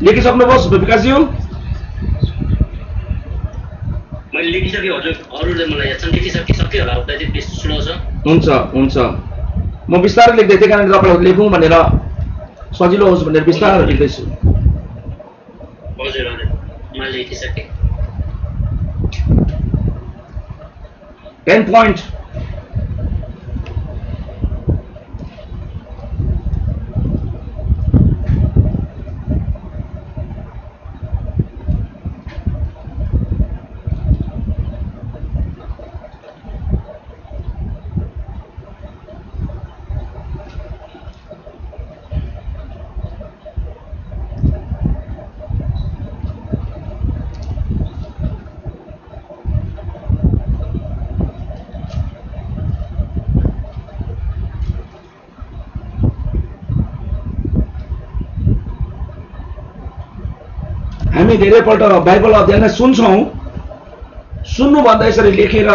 लेखिसक्नुभयोस् विकासज्यू? मैले लेखिसकेँ हजुर, अरूले मलाई याद छन्, लेखिसके होला उता चाहिँ बेस स्लो छ। हुन्छ म बिस्तारै लेख्दै थिएँ कारण तपाईँहरू लेखौँ भनेर सजिलो होस् भनेर बिस्तारै लेख्दैछु। हजुर हजुर मैले लेखिसकेँ। 10 point. हामी धेरैपल्ट बाइबल अध्ययन सुन्छौँ, सुन्नुभन्दा यसरी लेखेर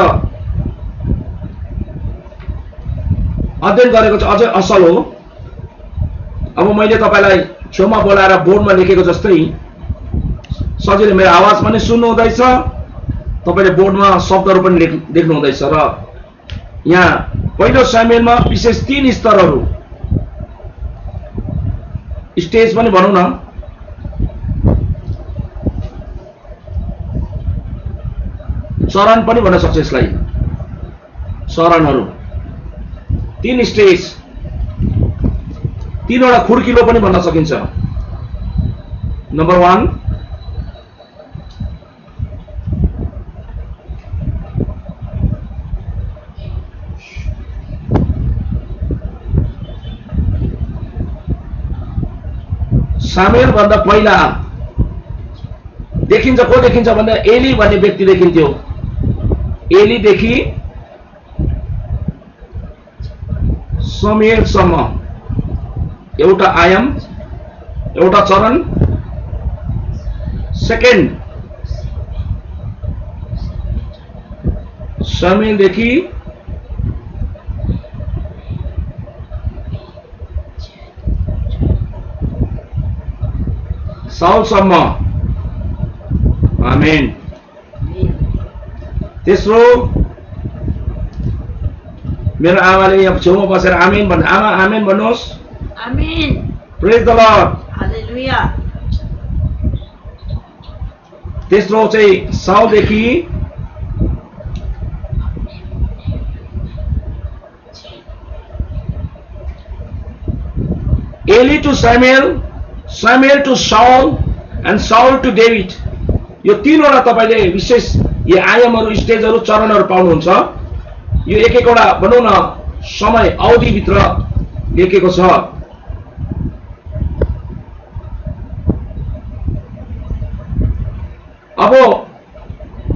अध्ययन गरेको चाहिँ अझै असल हो। अब मैले तपाईँलाई छेउमा बोलाएर बोर्डमा लेखेको जस्तै सजिलै मेरो आवाज पनि सुन्नु हुँदैछ, तपाईँले बोर्डमा शब्दहरू पनि देख्नु हुँदैछ। र यहाँ पहिलो सामेलमा विशेष 3 स्तरहरू, स्टेज पनि भनौँ न, चरण पनि भन्न सक्छ यसलाई, चरणहरू, 3 स्टेज, 3वटा खुड्किलो पनि भन्न सकिन्छ। नम्बर 1 सामेल भन्दा पहिला देखिन्छ को देखिन्छ भन्दा एली भन्ने व्यक्ति देखिन्थ्यो। एलीदेखि समुएलसम्म एउटा आयाम, एउटा चरण। सेकेन्ड समुएलदेखि साउलसम्म। आमेन। तेस्रो मेरो आमाले यहाँ छेउमा बसेर आमेन भन्नु। आमा आमेन भन्नुहोस्। Amen. Praise the Lord. Hallelujah. तेस्रो चाहिँ साउलदेखि Eli to Samuel, Samuel to Saul and Saul to David. यो 3वटा तपाईले विशेष यो आयामहरू, स्टेजहरू, चरणहरू पाउनुहुन्छ। यो एक एकवटा भनौँ न समय अवधिभित्र लेखेको छ। अब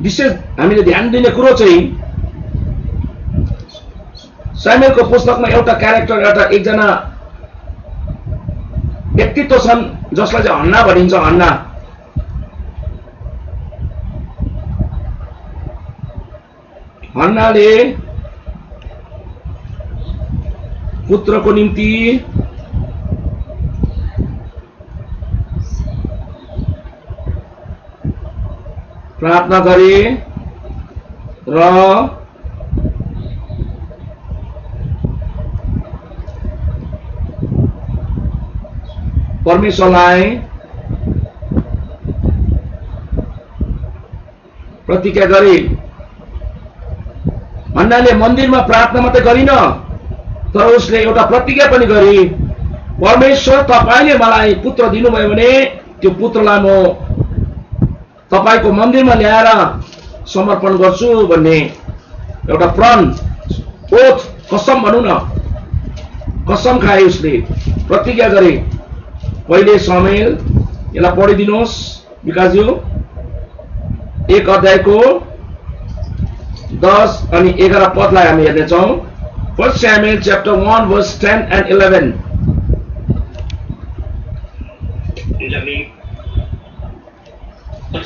विशेष हामीले ध्यान दिने कुरो चाहिँ समुएलको पुस्तकमा एउटा क्यारेक्टर, एउटा एकजना व्यक्तित्व छन् जसलाई चाहिँ हन्ना भनिन्छ। हन्ना हन्नाले पुत्रको निम्ति प्रार्थना गरे र परमेश्वरलाई प्रतिज्ञा गरे। हन्नाले मन्दिरमा प्रार्थना मात्रै गरिन, तर उसले एउटा प्रतिज्ञा पनि गरी, परमेश्वर तपाईले मलाई पुत्र दिनुभयो भने त्यो पुत्रलाई म तपाईको मन्दिरमा ल्याएर समर्पण गर्छु भन्ने एउटा प्रण, ओथ, कसम भनौँ न, कसम खाए, उसले प्रतिज्ञा गरे। पहिले समुएल, यसलाई पढिदिनुहोस् विकासज्यू, 1 अध्यायको 10 अनि 11 पदलाई हामी हेर्नेछौँ। 1 Samuel chapter 1 verse 10 and 11।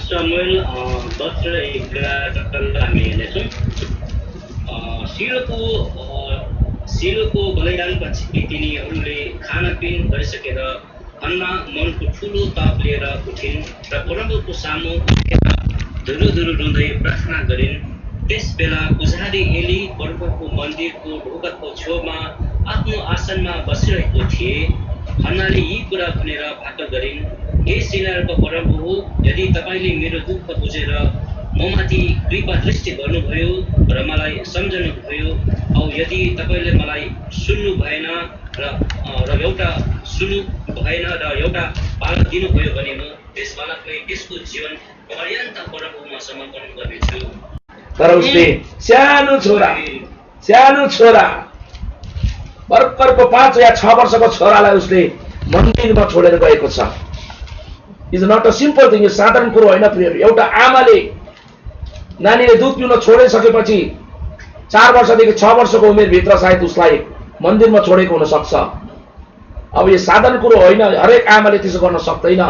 Samuel 10 र 11 हामी हेर्नेछौँ। सिलोको बलिदानपछि तिनीहरूले खानपिन गरिसकेर हन्ना मनको ठुलो ताप लिएर उठिन् र परमप्रभुको सामु उठेर धुरु रुँदै प्रार्थना गरिन्। त्यस बेला पुजारी एली परमप्रभुको मन्दिरको ढोकाको छेउमा आफ्नो आसनमा बसिरहेको थिए। हन्नाले यी कुरा भनेर भाकल गरिन्, हे सेनाहरूको परमप्रभु, यदि तपाईँले मेरो दुःख बुझेर ममाथि कृपा दृष्टि गर्नुभयो र मलाई सम्झनुभयो, औ यदि तपाईँले मलाई सुन्नु भएन र एउटा बालक दिनुभयो भने म त्यस बालकलाई त्यसको जीवन पर्यन्त परमप्रभुमा समर्पण गर्नेछु। तर उसले सानो छोरा भर्खरको 5 या 6 वर्षको छोरालाई उसले मन्दिरमा छोडेर गएको छ। Is not a simple thing, यो साधारण कुरो होइन प्रियहरू। एउटा आमाले नानीले दुध पिउन छोडिसकेपछि 4 वर्षदेखि 6 वर्षको उमेरभित्र सायद उसलाई मन्दिरमा छोडेको हुन सक्छ। अब यो साधारण कुरो होइन, हरेक आमाले त्यसो गर्न सक्दैन।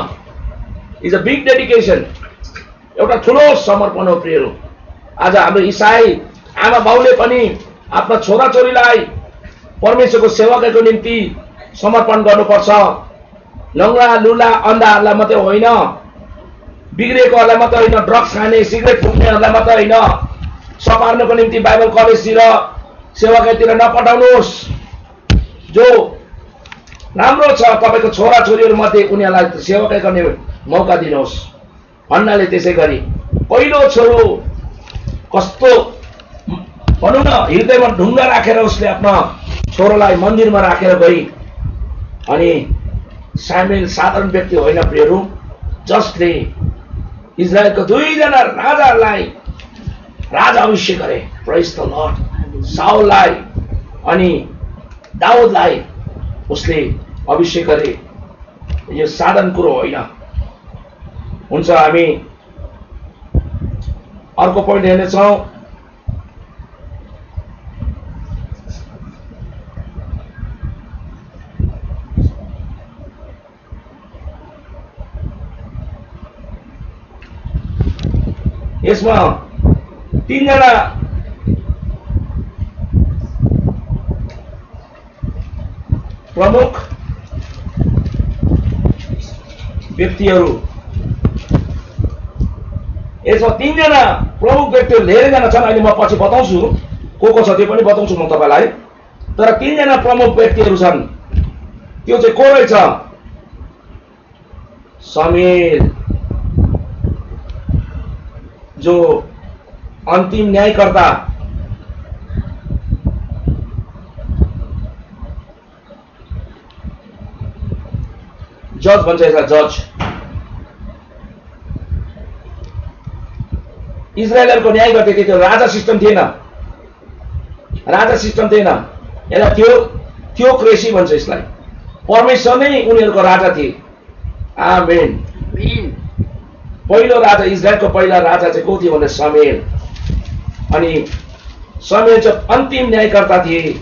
इज अ बिग डेडिकेसन, एउटा ठुलो समर्पण हो प्रियहरू। आज हाम्रो इसाई आमा बाउले पनि आफ्ना छोराछोरीलाई परमेश्वरको सेवाको निम्ति समर्पण गर्नुपर्छ। लङ्गडा लुला अन्धाहरूलाई मात्रै होइन, बिग्रेकोहरूलाई मात्रै होइन, ड्रग्स खाने सिगरेट फुक्नेहरूलाई मात्रै होइन, सपार्नको निम्ति बाइबल कलेजतिर सेवाकातिर नपठाउनुहोस्। जो राम्रो छ तपाईँको छोराछोरीहरू मध्ये उनीहरूलाई सेवाकाई गर्ने मौका दिनुहोस्। हन्नाले त्यसै गरी पहिलो छोरो कस्तो भनौँ न, हृदयमा ढुङ्गा राखेर उसले आफ्ना छोरोलाई मन्दिरमा राखेर गई। अनि सामुएल साधारण व्यक्ति होइन प्रियहरू, जसले इजरायलको 2 जना राजालाई राजा अभिषेक गरे। प्रेज द लर्ड। साउललाई अनि दाउदलाई उसले अभिषेक गरे। यो साधारण कुरो होइन। हुन्छ, हामी अर्को पोइन्ट हेर्नेछौँ। यसमा 3 जना प्रमुख व्यक्तिहरू, यसमा 3 जना प्रमुख व्यक्तिहरू, धेरै जना छन्, अहिले म पछि बताउँछु को छ त्यो पनि बताउँछु म तपाईलाई। तर 3 जना प्रमुख व्यक्तिहरू छन्। त्यो चाहिँ को रहेछ? शमूएल, जो अन्तिम न्यायकर्ता, जज भन्छ यसलाई, जज। इजरायलको न्याय गर्थे कि त्यो राजा सिस्टम थिएन, यसलाई थियोक्रेसी भन्छ यसलाई। परमेश्वर नै उनीहरूको राजा थिए। आमेन। पहिलो राजा, इजरायलको पहिला राजा चाहिँ को थियो भने शमूएल। अनि शमूएल चाहिँ अन्तिम न्यायकर्ता थिए।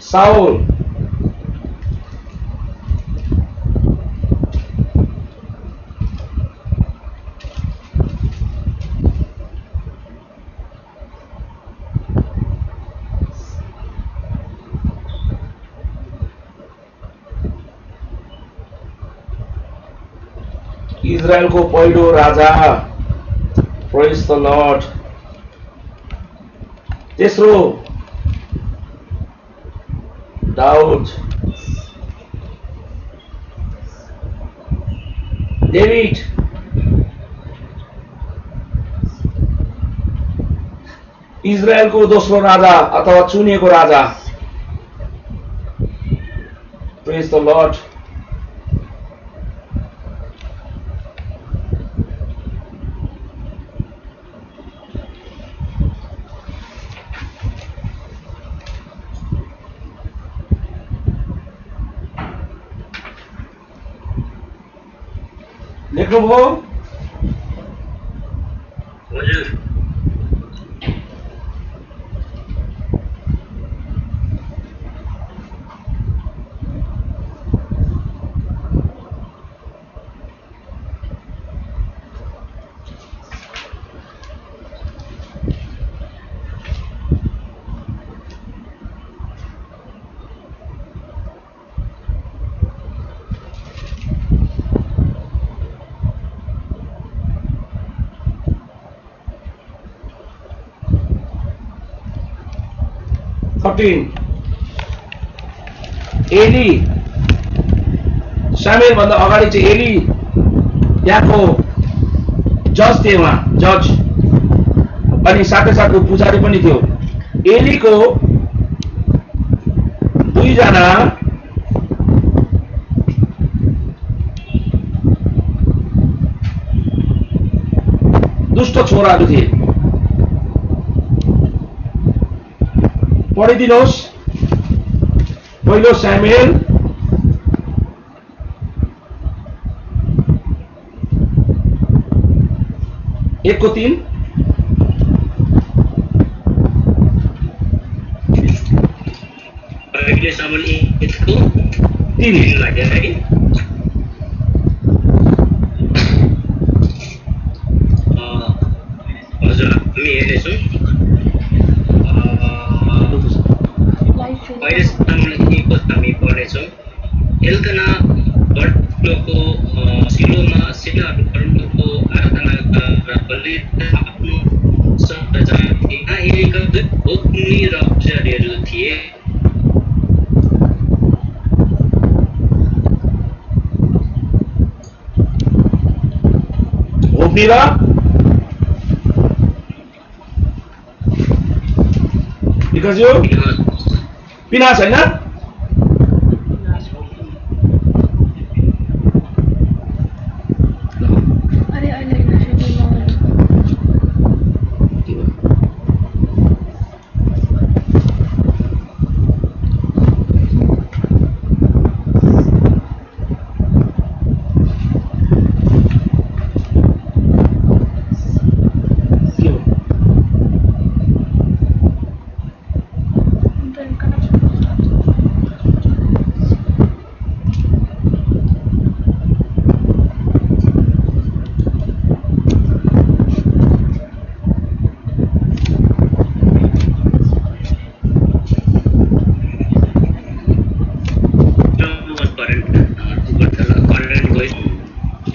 साउल इजरायलको पहिलो राजा। प्रेज द लर्ड। तेस्रो दाउद, डेभिड, इजरायलको दोस्रो राजा अथवा चुनिएको राजा। प्रेज द लर्ड। लेख्नुभयो? हजुर। 14 एली सामेल भन्दा अगाडि चाहिँ एली त्यहाँको जज थिए, उहाँ जज अनि साथै साथको पुजारी पनि थियो। एलीको दुईजना दुष्ट छोराहरू थिए। पढिदिनुहोस् पहिलो सामुएल 1:3। पहिले सामुएल 1:3 लाग्यो है। हजुर हामी हेर्नेछौँ। पहिले सामुएल 1 हामी पढ्नेछौँ। एल्कना परमप्रभुको शिलोमा सेनाहरू परमप्रभुको आराधना बलि आफ्नो शब्द जान्थे। यहाँ एलीका दुई होप्नी र पुजारीहरू थिए। होप्नी र विकास यो पिनास हैन?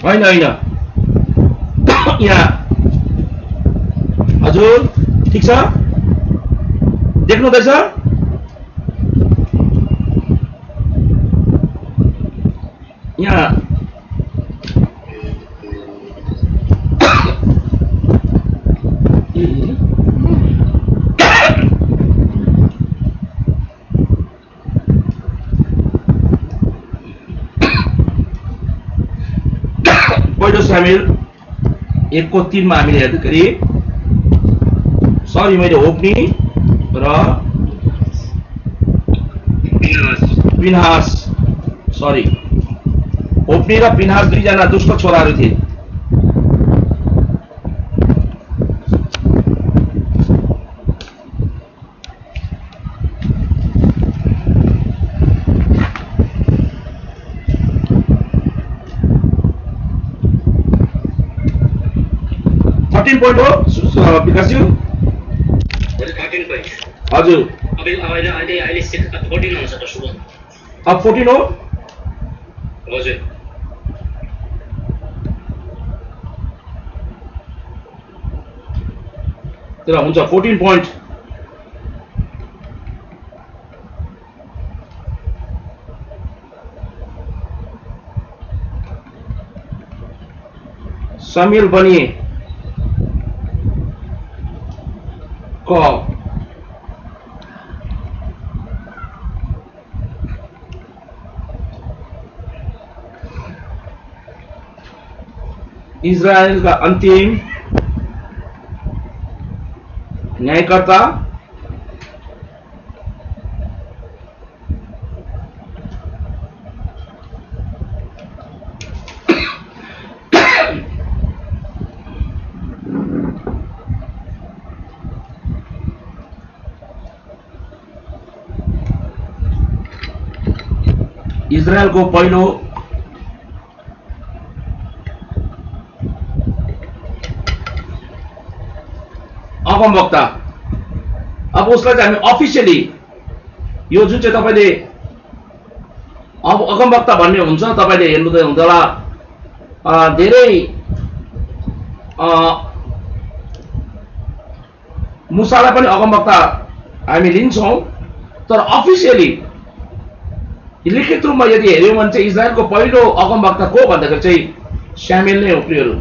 होइन होइन यहाँ हजुर ठिक छ देख्नुहुँदैछ? यहाँ पहिलो सामुएल 1:3 मा हामीले हेर्दाखेरि सरी मैले होप्नी र पिनहास सरी होप्नी र पिनहास दुईजना दुष्ट छोराहरू थिए। पोइन्ट हो विकास हजुर 13 पोइन्ट हजुर अहिले 14 आउँछ त सुबह अब 14 हो हजुर तर हुन्छ 14 पोइन्ट सामुएल बनिए इजरायल का अंतिम न्यायकर्ता इजरायल को पहिलो अगमवक्ता। अब उसलाई चाहिँ हामी अफिसियली यो जुन चाहिँ तपाईले अब अगमवक्ता भन्ने हुन्छ तपाईले हेर्नुहुँदै हुन्छ होला धेरै मुसालाई पनि अगमवक्ता हामी लिन्छौं तर अफिसियली लिखित रूपमा यदि हेऱ्यौँ भने चाहिँ इजरायलको पहिलो अगमवक्ता को भन्दाखेरि चाहिँ स्यामुएल नै हो प्रियहरू।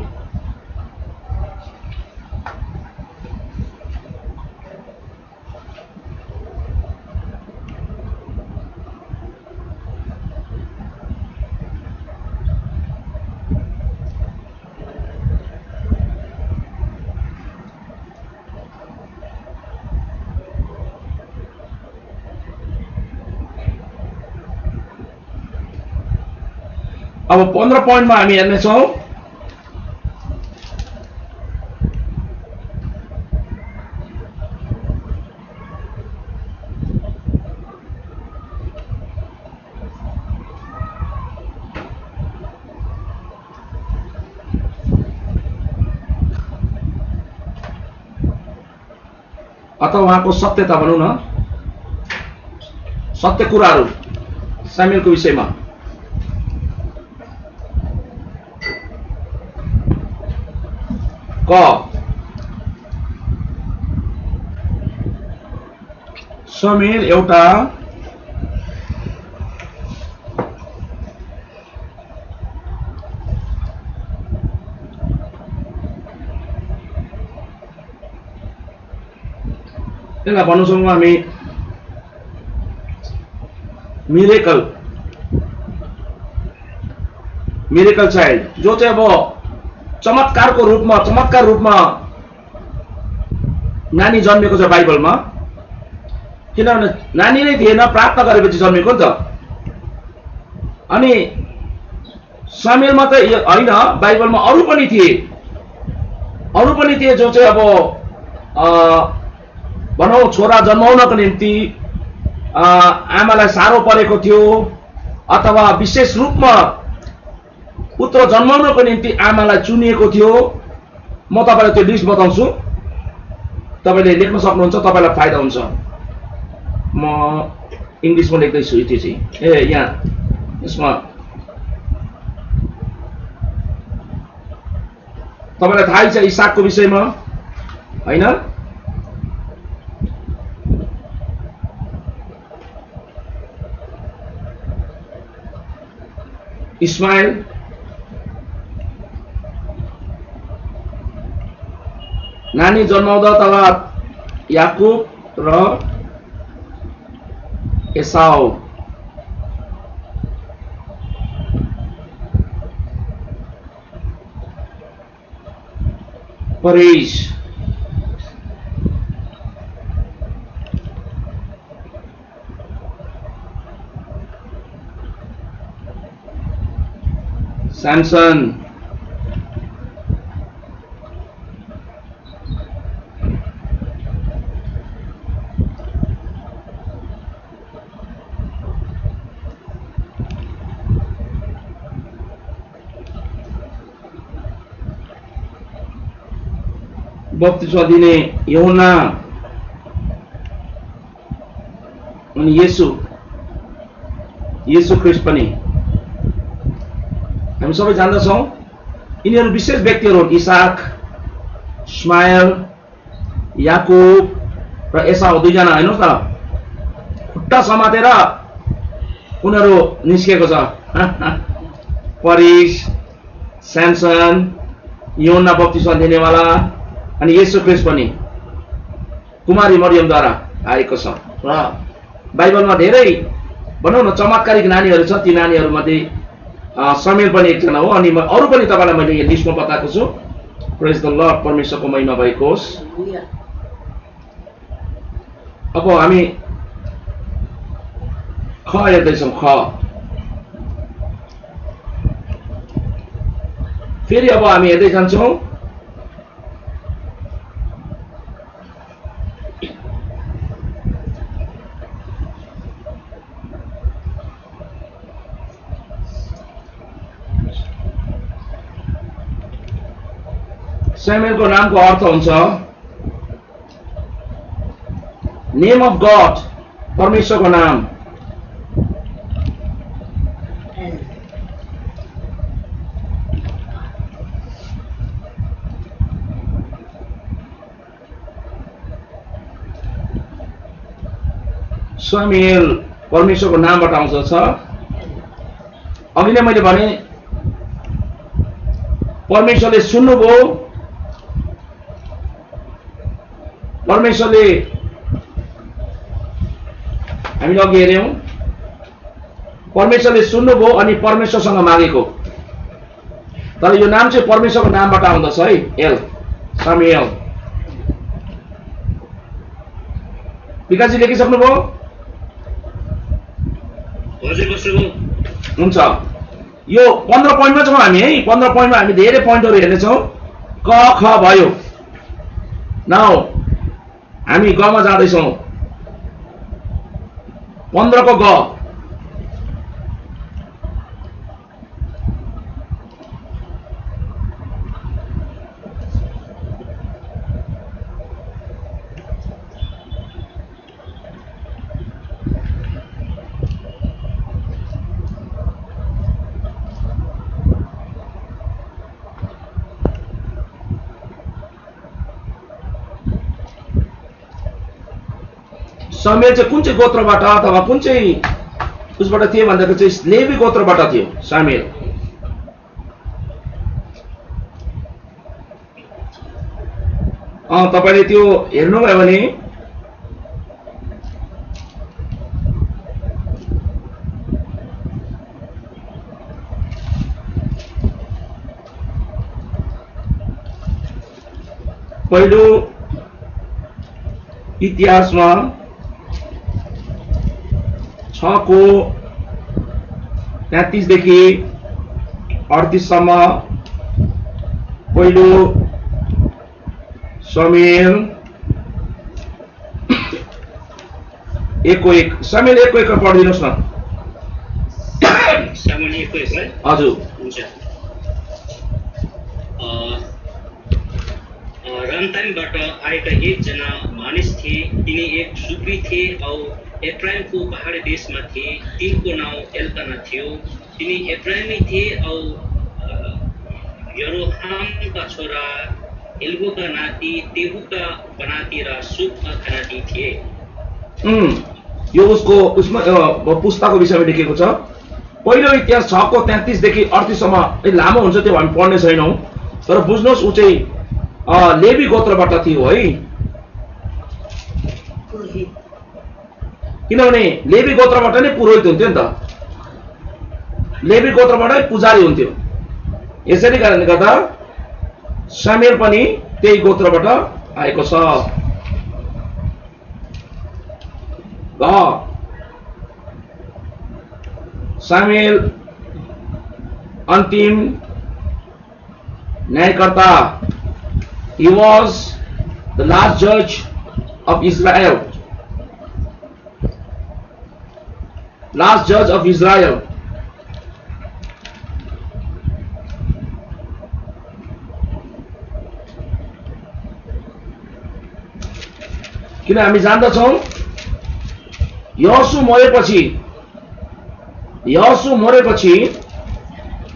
अब 15 पोइन्टमा हामी हेर्नेछौँ। अथवा उहाँको सत्यता भनौँ न, सत्य कुराहरू सामुएलको विषयमा। क समुएल एउटा त्यसलाई भन्नु सक्छौँ हामी मिरेकल चाइल्ड, जो चाहिँ अब चमत्कार रूपमा नानी जन्मेको छ बाइबलमा। किनभने नानी नै थिएन, प्रार्थना गरेपछि जन्मेको नि त। अनि सामुएल मात्रै होइन, बाइबलमा अरू पनि थिए जो चाहिँ अब भनौँ छोरा जन्माउनको निम्ति आमालाई साह्रो परेको थियो, अथवा विशेष रूपमा पुत्र जन्माउनको निम्ति आमालाई चुनिएको थियो। म तपाईलाई त्यो लिस्ट बताउँछु, तपाईले लेख्न सक्नुहुन्छ, तपाईलाई फाइदा हुन्छ। म इङ्ग्लिसमा लेख्दैछु त्यो चाहिँ। यहाँ यसमा तपाईलाई थाहै छ इसाकको विषयमा, हैन? इस्माइल, नानी जन्माउँदा तब याकुब र एसाउ। परेश, सैमसन, बप्तिस्मा दिने यूहन्ना, अनि येशू ख्रिस्ट पनि। हामी सबै जान्दछौँ यिनीहरू विशेष व्यक्तिहरू हुन्। इसाक, इस्माइल, याकुब र एसाउ, दुईजना हेर्नुहोस् न, खुट्टा समातेर उनीहरू निस्केको छ। परेश, सैमसन, यूहन्ना बप्तिस्मा दिनेवाला, अनि येशू ख्रिस्ट पनि कुमारी मरियमद्वारा आएको छ। र बाइबलमा धेरै भनौँ न चमत्कारिक नानीहरू छ। ती नानीहरूमध्ये समुएल पनि एकजना हो। अनि अरू पनि तपाईँलाई मैले यो लिस्टमा बताएको छु। प्रेज द लर्ड, परमेश्वरको महिमा भएको होस्। अब हामी ख हेर्दैछौँ। ख फेरि अब हामी हेर्दै जान्छौँ। सैमुएलको नामको अर्थ हुन्छ नेम अफ गॉड, परमेश्वरको नाम। समुएल परमेश्वरको नामबाट आउँछ छ। अघि नै मैले भने परमेश्वरले सुन्नुभयो, परमेश्वरले हामीले अघि हेर्यौं परमेश्वरले सुन्नुभयो अनि परमेश्वरसँग मागेको। तर यो नाम चाहिँ परमेश्वरको नामबाट आउँदछ है, एल समुएल। विकासजी लेखिसक्नुभयो? हुन्छ। यो 15 पोइन्टमा छौँ हामी है। 15 पोइन्टमा हामी धेरै पोइन्टहरू हेर्नेछौँ। क ख भयो। नाउ हामी गमा जाँदैछौँ। 15 को ग। समुएल चाहिँ कुन चाहिँ गोत्रबाट अथवा कुन चाहिँ उसबाट थियो भन्दाखेरि चाहिँ लेवी गोत्रबाट थियो समुएल। तपाईले त्यो हेर्नुभयो भने पहिलो इतिहासमा 6 को 33 देखि 38 सम्म पहिलो समुएल 1 को 1 समुएल 1 को 1 पढिदिनुहोस् न। समुएल 1 को 1 है? हजुर। हुन्छ। रमताइमबाट आएका एकजना मानिस थिए। तिनी एक सुपी थिए औ एफ्राइमको पहाडी देशमा थिए। तिनको नाउँ एल्काना थियो। तिनी एफ्राइमी थिए औ यरोहामका छोरा एल्गोका नाति तेहुका बनाती र सुपका खनाती थिए। यो उसको उसमा पुस्ताको विषयमा लेखेको छ। पहिलो इतिहास 6 को 33 देखि 38 सम्म लामो हुन्छ, त्यो हामी पढ्ने छैनौं। तर बुझ्नुहोस् उ चाहिँ लेवी गोत्रबाट थियो है। किनभने लेवी गोत्रबाट नै पुरोहित हुन्थ्यो नि त। लेवी गोत्रबाटै पुजारी हुन्थ्यो। यसैले कारणले गर्दा समुएल पनि त्यही गोत्रबाट आएको छ। समुएल अन्तिम न्यायकर्ता। He was the last judge of Israel. Last judge of Israel. किन हामी जान्दछौं यहोशू मरेपछि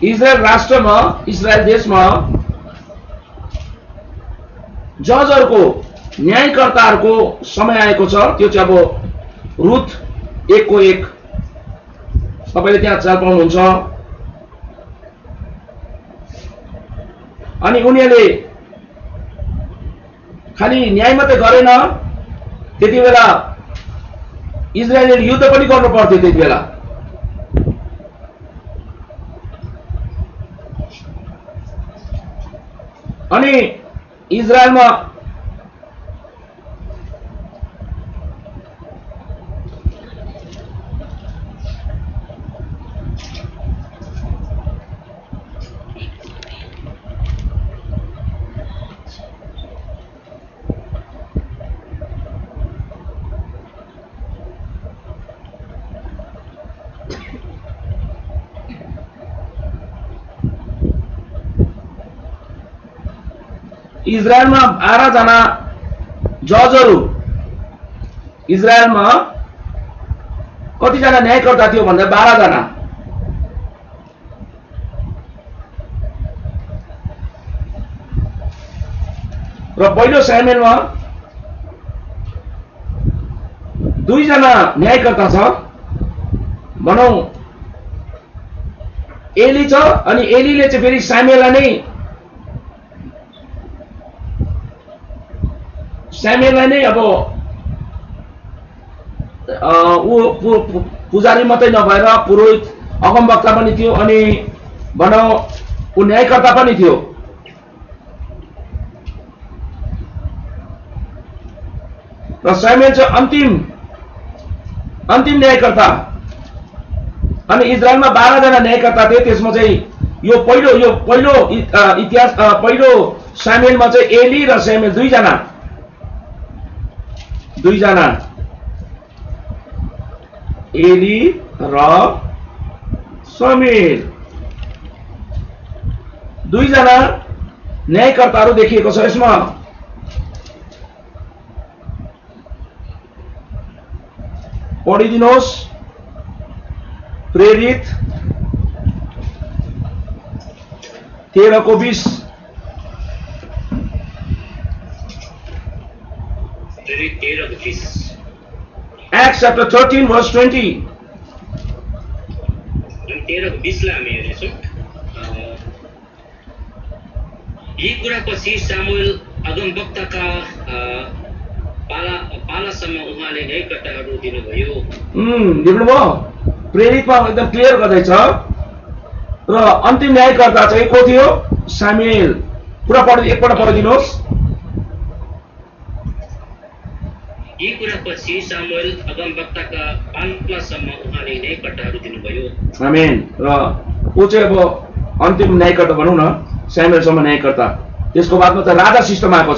इजरायल राष्ट्रमा, इजरायल देशमा जजहरुको, न्यायकर्ताहरुको समय आएको छ। त्यो चाहिँ अब रुथ 1 को 1 तपाईले त्यहाँ चाल पाउनुहुन्छ। अनि उनीहरूले खाली न्याय मात्रै गरेन, त्यति बेला इजरायलले युद्ध पनि गर्नु पर्थ्यो। त्यति बेला अनि इजरायलमा इजरायलमा 12 जना जजहरु, इजरायलमा कति जना न्यायकर्ता थियो भन्दा 12 जना। र पहिलो समुएलमा दुईजना न्यायकर्ता छ भनौं एली छ अनि एलीले चाहिँ फेरि सामुएललाई नै अब पुजारी मात्रै नभएर पुरोहित अगमवक्ता पनि थियो अनि भनौं ऊ न्यायकर्ता पनि थियो। र सामुएल चाहिँ अन्तिम न्यायकर्ता अनि इजरायलमा 12 जना न्यायकर्ता थिए। त्यसमा चाहिँ यो पहिलो इतिहास पहिलो सामुएलमा चाहिँ एली र सामुएल दुईजना एली र सामुएल दुईजना न्यायकर्ताहरू देखिएको छ यसमा। पढिदिनुहोस् प्रेरित 13:20 Acts chapter 13 verse 20 13:20 हामी हेर्नेछौँ। यी कुरापछि सामुएल अगमवक्ताका पालासम्म उहाँले न्यायकर्ताहरू दिनुभयो। देख्नुभयो प्रेरितमा एकदम क्लियर गर्दैछ। र अन्तिम न्यायकर्ता चाहिँ को थियो? सामुएल। पुरा एकपल्ट पढिदिनुहोस्। यी कुरापछि सामुएल अगमवक्ताका पालासम्म उहाँले न्यायकर्ताहरू दिनुभयो। आमेन। र ऊ चाहिँ अब अन्तिम न्यायकर्ता भनौँ न, सामुएलसम्म न्यायकर्ता। त्यसको बादमा त राजा सिस्टम आएको छ।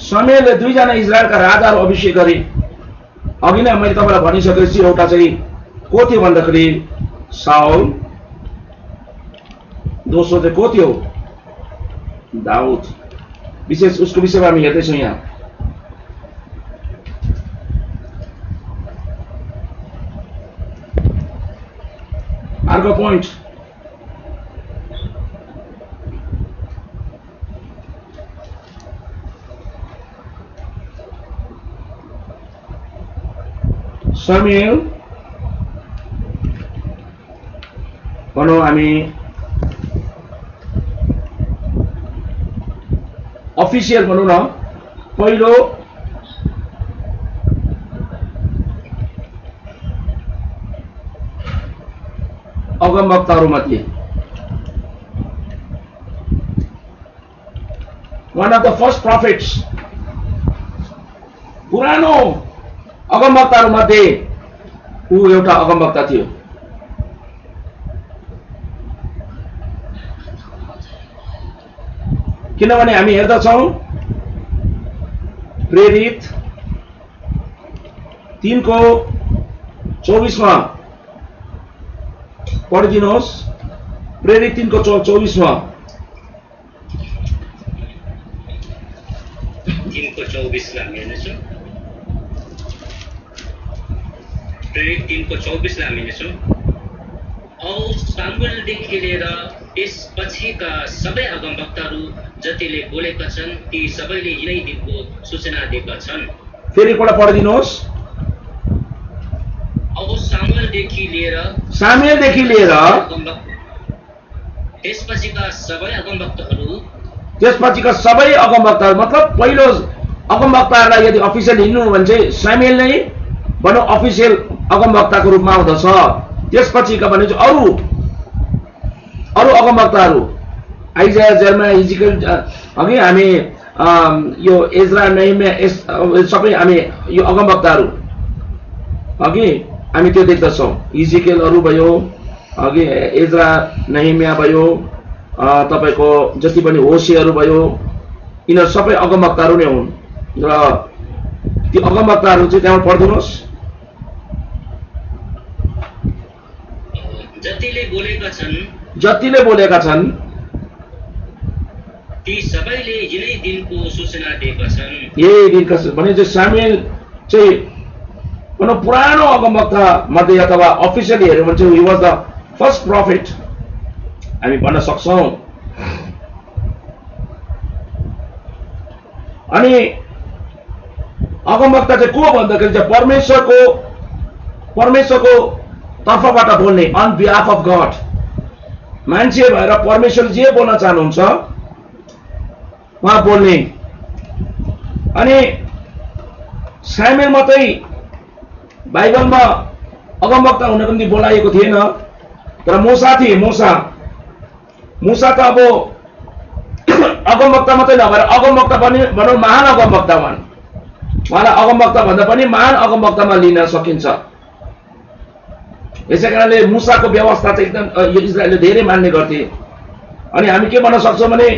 सामुएलले दुईजना इजरायलका राजाहरू अभिषेक गरे। अघि नै मैले तपाईलाई भनिसकेको छु। एउटा चाहिँ को थियो भन्दाखेरि साउल, दोस्रो चाहिँ को थियो? दाउद। विशेष उसको विषयमा हामी हेर्दैछौँ यहाँ। अर्को पोइन्ट सामुएल भनौँ हामी अफिसियल भनौँ न, पहिलो अगमवक्ताहरूमध्ये one of the first prophets, पुरानो अगमवक्ताहरू मध्ये ऊ एउटा अगमवक्ता थियो। किनभने हामी हेर्दछौँ प्रेरित 3:24 मा पढिदिनुहोस्। प्रेरित 3:24 मा 3:24 लाई हामी हेर्नेछौँ। प्रेरित 3:24 लाई हामी हेर्नेछौँ। औ सामुएलदेखि लिएर त्यसपछिका सबै अगमवक्ताहरू जतिले बोलेका छन् ती सबैले यिनै दिनको सूचना दिएका छन्। फेरि एकपल्ट पढिदिनुहोस्। औ सामुएलदेखि लिएर त्यसपछिका सबै अगमवक्ताहरू मतलब पहिलो अगमवक्ताहरूलाई यदि अफिसियल हिँड्नु भने चाहिँ सामुएल नै भनौँ अफिसियल अगमवक्ताको रूपमा आउँदछ। त्यसपछिका भने चाहिँ अरू अगमवक्ताहरू आइजाया, जर्मिया, हिजकियल, अघि हामी यो एज्रा नेहेमिया सबै हामी यो अगमवक्ताहरू अघि हामी त्यो देख्दछौँ। इजिकेलहरू भयो, अघि एज्रा नेहेमिया भयो, तपाईको जति पनि होसेहरू भयो, यिनीहरू सबै अगमवक्ताहरू नै हुन्। र ती अगमवक्ताहरू चाहिँ त्यहाँ पढिदिनुहोस्। जतिले बोलेका छन् ती सबैले यिनै दिनको सूचना दिएका छन्। यही दिनका भने चाहिँ सामुएल चाहिँ भनौँ पुरानो अगमवक्ता मध्ये अथवा अफिसियली हेऱ्यो भने चाहिँ he was the first profit हामी भन्न सक्छौँ। अनि अगमवक्ता चाहिँ को भन्दाखेरि चाहिँ परमेश्वरको तर्फबाट बोल्ने, अन बिहाफ अफ गड। मान्छे भएर परमेश्वर जे बोल्न चाहनुहुन्छ उहाँ बोल्ने। अनि सामुएल मात्रै बाइबलमा अगमवक्ता हुनको निम्ति बोलाइएको थिएन, तर मूसा थिए। मूसा त अब अगमवक्ता मात्रै नभएर अगमवक्ता पनि भनौँ महान अगमवक्ता हुन्। उहाँलाई अगमवक्ता भन्दा पनि महान अगमवक्तामा लिन सकिन्छ। यसै कारणले मूसाको व्यवस्था चाहिँ एकदम इजरायलले धेरै मान्ने गर्थे। अनि हामी के भन्न सक्छौँ भने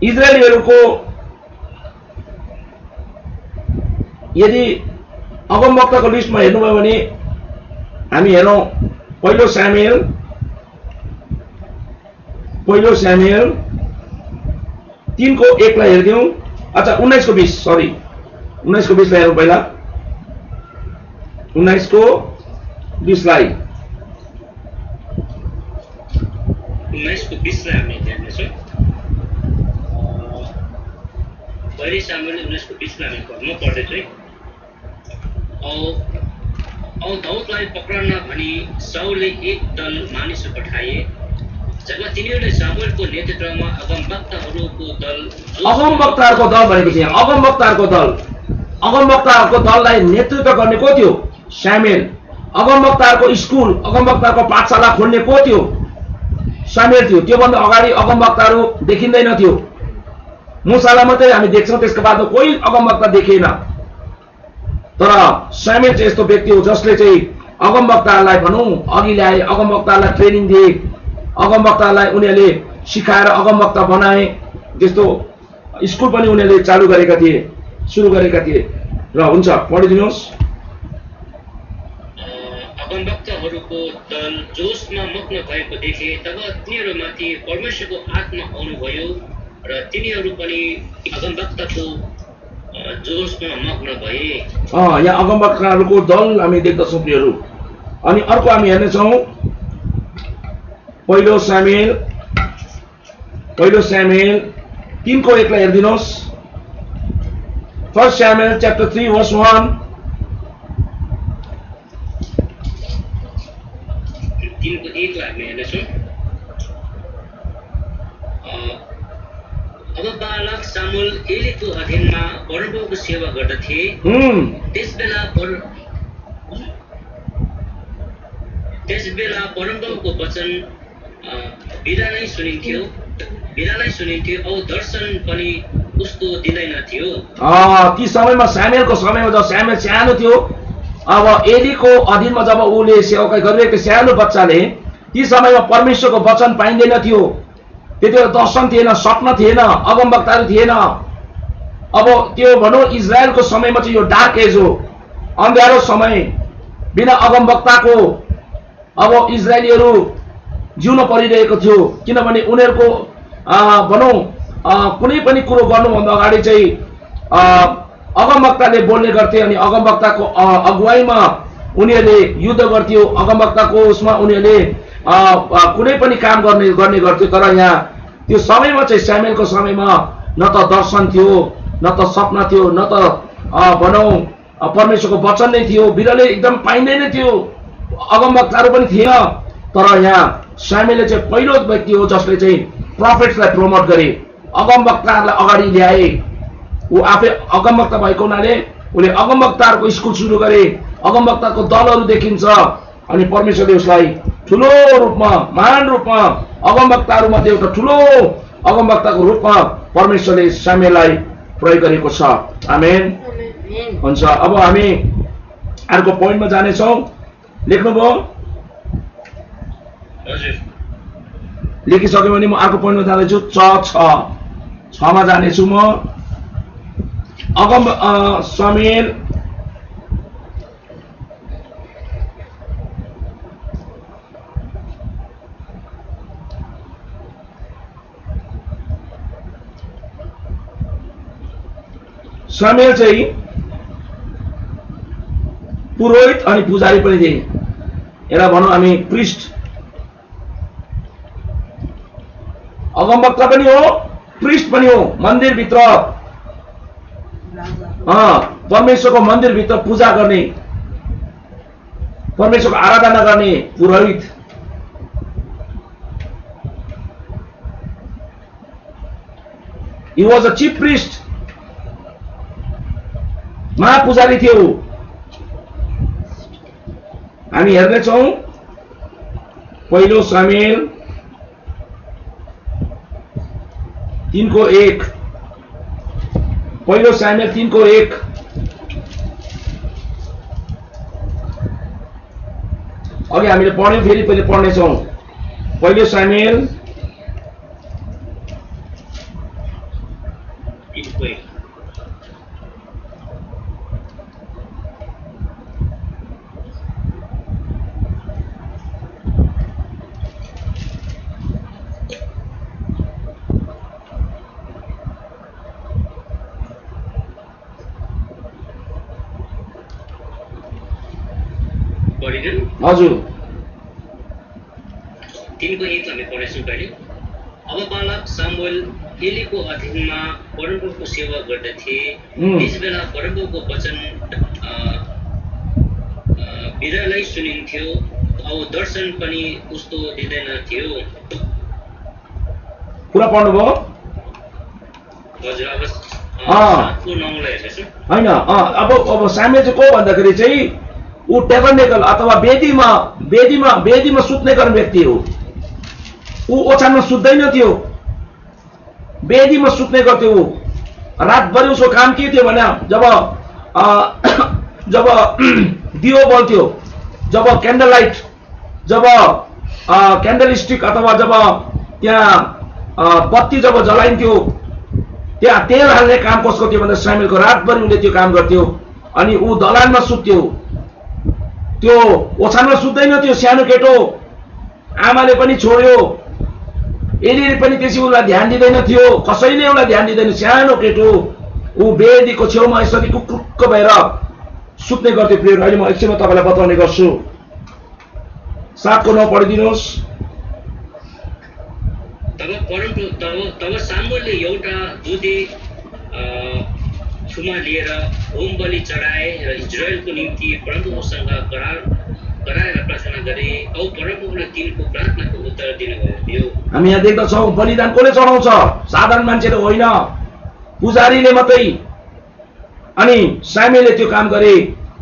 इजरायलीहरूको यदि अगमवक्ताको लिस्टमा हेर्नुभयो भने हामी हेरौँ पहिलो सामुएल 3:1 लाई हेरिदिउँ। अच्छा 19:20 सरी 19:20 लाई हेरौँ। पहिला 19:20 लाई 19:20 लाई हामी हेर्नेछौँ। पहिले सामुएल 19:20 लाई हामी पढ्दैछु। औ दाउदलाई पक्रन भनी साउलले एक दल मानिस पठाए। जब तिनीहरूले सामुएलको नेतृत्वमा अगमवक्ताहरूको दल भनेको थियो। अगमवक्ताहरूको दललाई नेतृत्व गर्ने को थियो? सामुएल। अगमवक्ताहरूको स्कुल, अगमवक्ताहरूको पाठशाला खोल्ने को थियो? सामुएल थियो। त्योभन्दा अगाडि अगमवक्ताहरू देखिँदैन थियो। मूसालाई मात्रै हामी देख्छौँ, त्यसको बादमा कोही अगमवक्ता देखिएन। तर सामुएल चाहिँ यस्तो व्यक्ति हो जसले चाहिँ अगमवक्तालाई भनौँ अघि ल्याए, अगमवक्तालाई ट्रेनिङ दिए, अगमवक्तालाई उनीहरूले सिकाएर अगमवक्ता बनाए। त्यस्तो स्कुल पनि उनीहरूले सुरु गरेका थिए। र हुन्छ पढिदिनुहोस्। अगमवक्ताहरूको दल जोशमा मग्न भएको देखे, तब तिनीहरूमाथि परमेश्वरको आत्मा आउनुभयो र तिनीहरू पनि अगमवक्ताको जोशमा मग्न भए। यहाँ अगमवक्ताहरूको दल हामी देख्दछौँ प्रियहरू। अनि अर्को हामी हेर्नेछौँ पहिलो सामुएल 3:1 लाई हेरिदिनुहोस्। 1 Samuel chapter 3 verse 1। 3:1 लाई हामी हेर्नेछौँ। अब बालक सामुएल एलीको अधीनमा परमप्रभुको सेवा गर्दथे। त्यसबेला परमप्रभुको वचन बिरानै सुनिन्थ्यो औ दर्शन पनि उसको दिँदैन थियो। ती समयमा सामुएलको समयमा जब सामुएल सानो थियो, अब एलीको अधीनमा जब उसले सेवाकाई गरिरहेको सानो बच्चाले, ती समयमा परमेश्वरको वचन पाइँदैन थियो। त्यतिबेला दर्शन थिएन, सपना थिएन, अगमवक्ताहरू थिएन। अब त्यो भनौँ इजरायलको समयमा चाहिँ यो डार्क एज हो, अन्ध्यारो समय। बिना अगमवक्ताको अब इजरायलीहरू जिउन परिरहेको थियो। किनभने उनीहरूको भनौँ कुनै पनि कुरो गर्नुभन्दा अगाडि चाहिँ अगमवक्ताले बोल्ने गर्थे। अनि अगमवक्ताको अगुवाईमा उनीहरूले युद्ध गर्थ्यो। अगमवक्ताको उसमा उनीहरूले कुनै पनि काम गर्ने गर्थ्यो। तर यहाँ त्यो समयमा चाहिँ सामुएलको समयमा न त दर्शन थियो, न त सपना थियो, न त भनौँ परमेश्वरको वचन नै थियो। बिरलै एकदम पाइँदैन थियो, अगमवक्ताहरू पनि थिएन। तर यहाँ सामुएलले चाहिँ पहिलो व्यक्ति हो जसले चाहिँ प्रफेट्सलाई प्रमोट गरे, अगमवक्ताहरूलाई अगाडि ल्याए। ऊ आफै अगमवक्ता भएको हुनाले उसले अगमवक्ताहरूको स्कुल सुरु गरे। अगमवक्ताको दलहरू देखिन्छ अनि परमेश्वरले उसलाई ठुलो रूपमा महान रूपमा अगमवक्ताहरू मध्ये एउटा ठुलो अगमवक्ताको रूपमा परमेश्वरले सामुएललाई प्रयोग गरेको छ। आमेन। Amen. हुन्छ, अब हामी अर्को पोइन्टमा जानेछौँ। लेख्नुभयो? हजुर। लेखिसक्यो भने म अर्को पोइन्टमा जाँदैछु। 6मा जानेछु म। सामुएल चाहिँ पुरोहित अनि पुजारी पनि थिए। यसलाई भनौँ हामी प्रिस्ट। अगमवक्ता पनि हो, प्रिस्ट पनि हो। मन्दिरभित्र परमेश्वरको मन्दिरभित्र पूजा गर्ने, परमेश्वरको आराधना गर्ने पुरोहित। He was a chief priest. महापुजारी थियो। हामी हेर्नेछौँ पहिलो सामुएल 3:1। पहिलो सामुएल 3:1। अघि हामीले पढ्यौँ, फेरि पहिले पढ्नेछौँ। पहिलो सामुएल 3:1। हजुर। 3:1 हामी पढ्नेछौँ कहिले। अब बालक सामुएल एलीको अधीनमा परमप्रभुको सेवा गर्दथे। त्यस बेला परमप्रभुको वचन बिरलै सुनिन्थ्यो। अब दर्शन पनि उस्तो दिँदैन थियो। पुरा पढ्नुभयो? हजुर। अब 7:9 हेर्नेछौँ। होइन, अब सामुएल चाहिँ को भन्दाखेरि चाहिँ ऊ टेबरनेकल अथवा वेदीमा सुत्ने गर्ने व्यक्ति हो। ऊ ओछ्यानमा सुत्दैन थियो, वेदीमा सुत्ने गर्थ्यो। ऊ रातभरि उसको काम के थियो भने जब दियो बल्थ्यो, जब क्यान्डल लाइट, जब क्यान्डल स्टिक अथवा जब त्यहाँ बत्ती जब जलाइन्थ्यो, त्यहाँ तेल हाल्ने काम कसको थियो भन्दा सामुएलको। रातभरि उसले त्यो काम गर्थ्यो। अनि ऊ दलानमा सुत्थ्यो, त्यो ओछ्यानमा सुत्दैन थियो। सानो केटो, आमाले पनि छोड्यो, एलीले पनि त्यसै उसलाई ध्यान दिँदैन थियो, कसैले उसलाई ध्यान दिँदैन। सानो केटो ऊ वेदीको छेउमा यसरी कुक्रुक्क भएर सुत्ने गर्थ्यो। प्रिय, अहिले म एकछिनमा तपाईँलाई बताउने गर्छु। 7:9 पढिदिनुहोस्। तब सामुएलले एउटा दुधे छुमा लिएर होम बलि चढाए र इजरायलको निम्ति परमप्रभुसँग कराएर प्रार्थना गरे। औ परमप्रभुले तिनको प्रार्थनाको उत्तर दिनुभएको थियो। हामी यहाँ देख्दछौँ बलिदान कसले चढाउँछ? साधारण मान्छेले होइन, पुजारीले मात्रै। अनि सामुएलले त्यो काम गरे,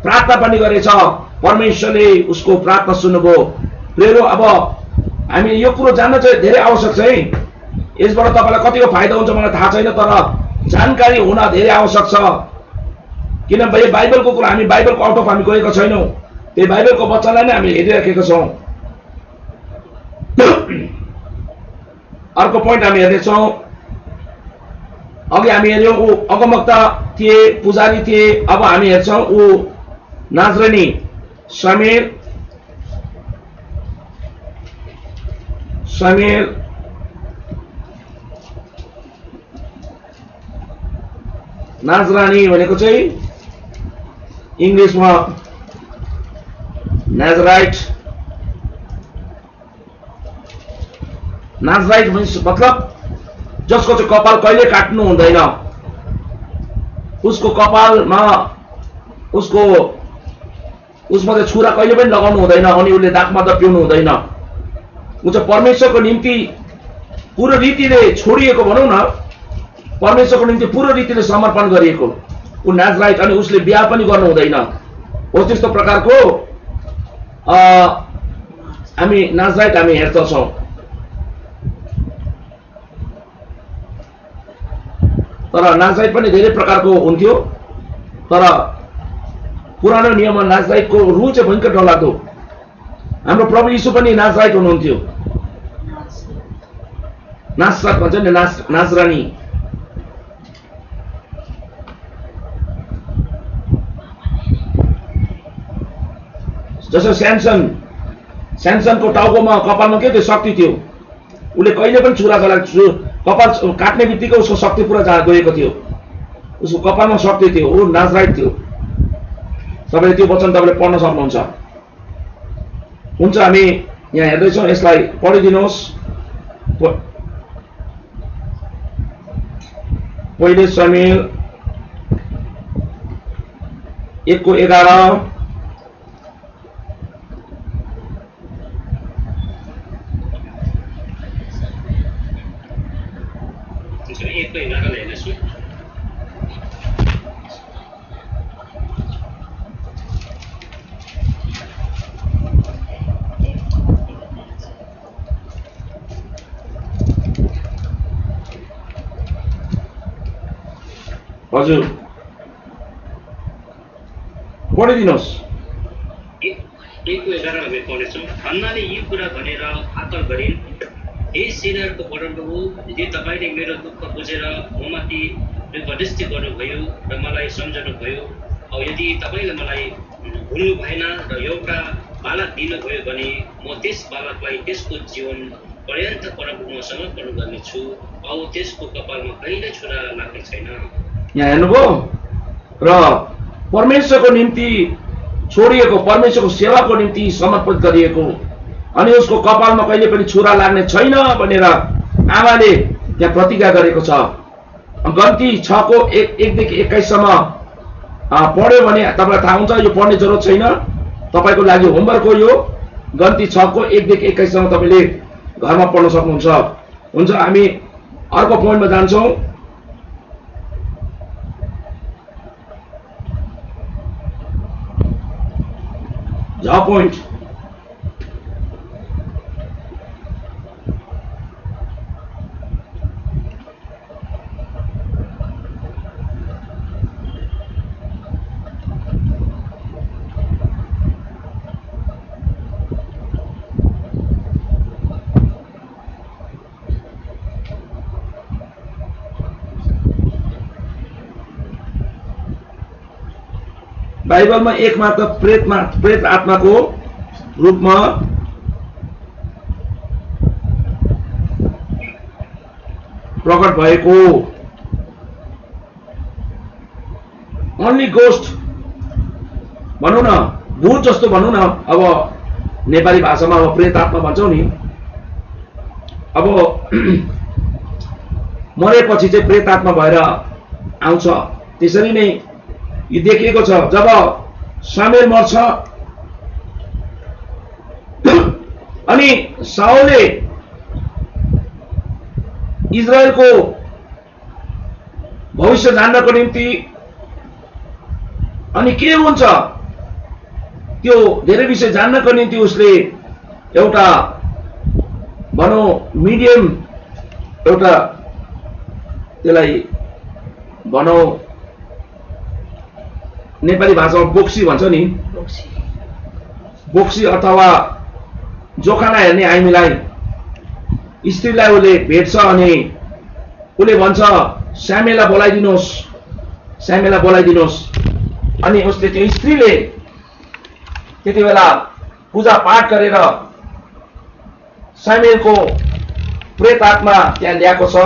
प्रार्थना पनि गरेछ। परमेश्वरले उसको प्रार्थना सुन्नुभयो। प्रियहरू, अब हामी यो कुरो जान्न चाहिँ धेरै आवश्यक छ है। यसबाट तपाईँलाई कतिको फाइदा हुन्छ मलाई थाहा छैन, तर जानकारी हुन धेरै आवश्यक छ। किनभने बाइबलको कुरा, हामी बाइबलको आउट अफ हामी गएको छैनौँ। त्यही बाइबलको वचनलाई नै हामी हेरिराखेका छौँ। अर्को पोइन्ट हामी हेर्नेछौँ। अघि हामी हेऱ्यौँ ऊ अगमवक्ता थिए, पुजारी थिए। अब हामी हेर्छौँ ऊ नाजरेनी। सामुएल नाजरानी भनेको चाहिँ इङ्ग्लिसमा नाजराइट। नाजराइट मतलब जसको चाहिँ कपाल कहिले काट्नु हुँदैन, उसको कपालमा उसमा चाहिँ छुरा कहिले पनि लगाउनु हुँदैन, अनि उसले दागमा त पिउनु हुँदैन। ऊ चाहिँ परमेश्वरको निम्ति पूर्ण रीतिले छोडिएको भनौँ न, परमेश्वरको निम्ति पूर्ण रीतिले समर्पण गरिएको ऊ नाजराइट। अनि उसले बिहा पनि गर्नु हुँदैन। हो त्यस्तो प्रकारको हामी नाजराइट हामी हेर्दछौँ। तर नाजराइट पनि धेरै प्रकारको हुन्थ्यो। तर पुरानो नियममा नाजराइटको रुल चाहिँ भयङ्कर डरलाग्दो। हाम्रो प्रभु यीशु पनि नाजराइट हुनुहुन्थ्यो। नासरत भन्छ नि, नाजरानी। जस्तो स्यामसनको टाउकोमा कपालमा के थियो? शक्ति थियो। उसले कहिले पनि छुरा चलाएको, कपाल काट्ने बित्तिकै उसको शक्ति पुरा गएको थियो। उसको कपालमा शक्ति थियो, ऊ नाजराइट थियो। तपाईँले त्यो वचन तपाईँले पढ्न सक्नुहुन्छ। हुन्छ, हामी यहाँ हेर्दैछौँ, यसलाई पढिदिनुहोस्। पहिले शमूएल 1:11। हजुर पढिदिनुहोस्। 1:11 हामी पढ्नेछौँ। हन्नाले यी कुरा भनेर आकल गरिन्, हे सेनाहरूको परमप्रभु, यदि तपाईँले मेरो दुःख बुझेर ममाथि दृष्टि गर्नुभयो र मलाई सम्झनुभयो, औ यदि तपाईँले मलाई भुल्नु भएन र एउटा बालक दिनुभयो भने म त्यस बालकलाई त्यसको जीवन पर्यन्त परमप्रभुमा समर्पण गर्नेछु, औ त्यसको कपालमा कहिले छुरा लाग्ने छैन। यहाँ हेर्नुभयो, र परमेश्वरको निम्ति छोडिएको, परमेश्वरको सेवाको निम्ति समर्पित गरिएको, अनि उसको कपालमा कहिले पनि छुरा लाग्ने छैन भनेर आमाले त्यहाँ प्रतिज्ञा गरेको छ। गन्ती 6:1देखि 21 सम्म पढ्यो भने तपाईँलाई थाहा हुन्छ। यो पढ्ने जरुरत छैन, तपाईँको लागि होमवर्क हो यो। गन्ती 6:1देखि 21 सम्म तपाईँले घरमा पढ्न सक्नुहुन्छ। हुन्छ, हामी अर्को पोइन्टमा जान्छौँ। पोइन्ट बाइबलमा एकमात्र प्रेत आत्माको रूपमा प्रकट भएको ओन्ली गोस्ट भनौँ न, भूत जस्तो भनौँ न। अब नेपाली भाषामा अब प्रेत आत्मा भन्छौँ नि। अब मरेपछि चाहिँ प्रेत आत्मा भएर आउँछ। त्यसरी नै यो देखिएको छ। जब शमूएल मर्छ अनि साउलले इजरायलको भविष्य जान्नको निम्ति अनि के हुन्छ त्यो धेरै विषय जान्नको निम्ति उसले एउटा भनौँ मिडियम, एउटा त्यसलाई भनौँ नेपाली भाषामा बोक्सी भन्छ नि, बोक्सी अथवा जोखाना हेर्ने हामीलाई स्त्रीलाई उसले भेट्छ अनि उसले भन्छ स्यामुएललाई बोलाइदिनुहोस्, स्यामुएललाई बोलाइदिनुहोस्। अनि उसले त्यो स्त्रीले त्यति बेला पूजा पाठ गरेर स्यामुएलको प्रेत आत्मा त्यहाँ ल्याएको छ।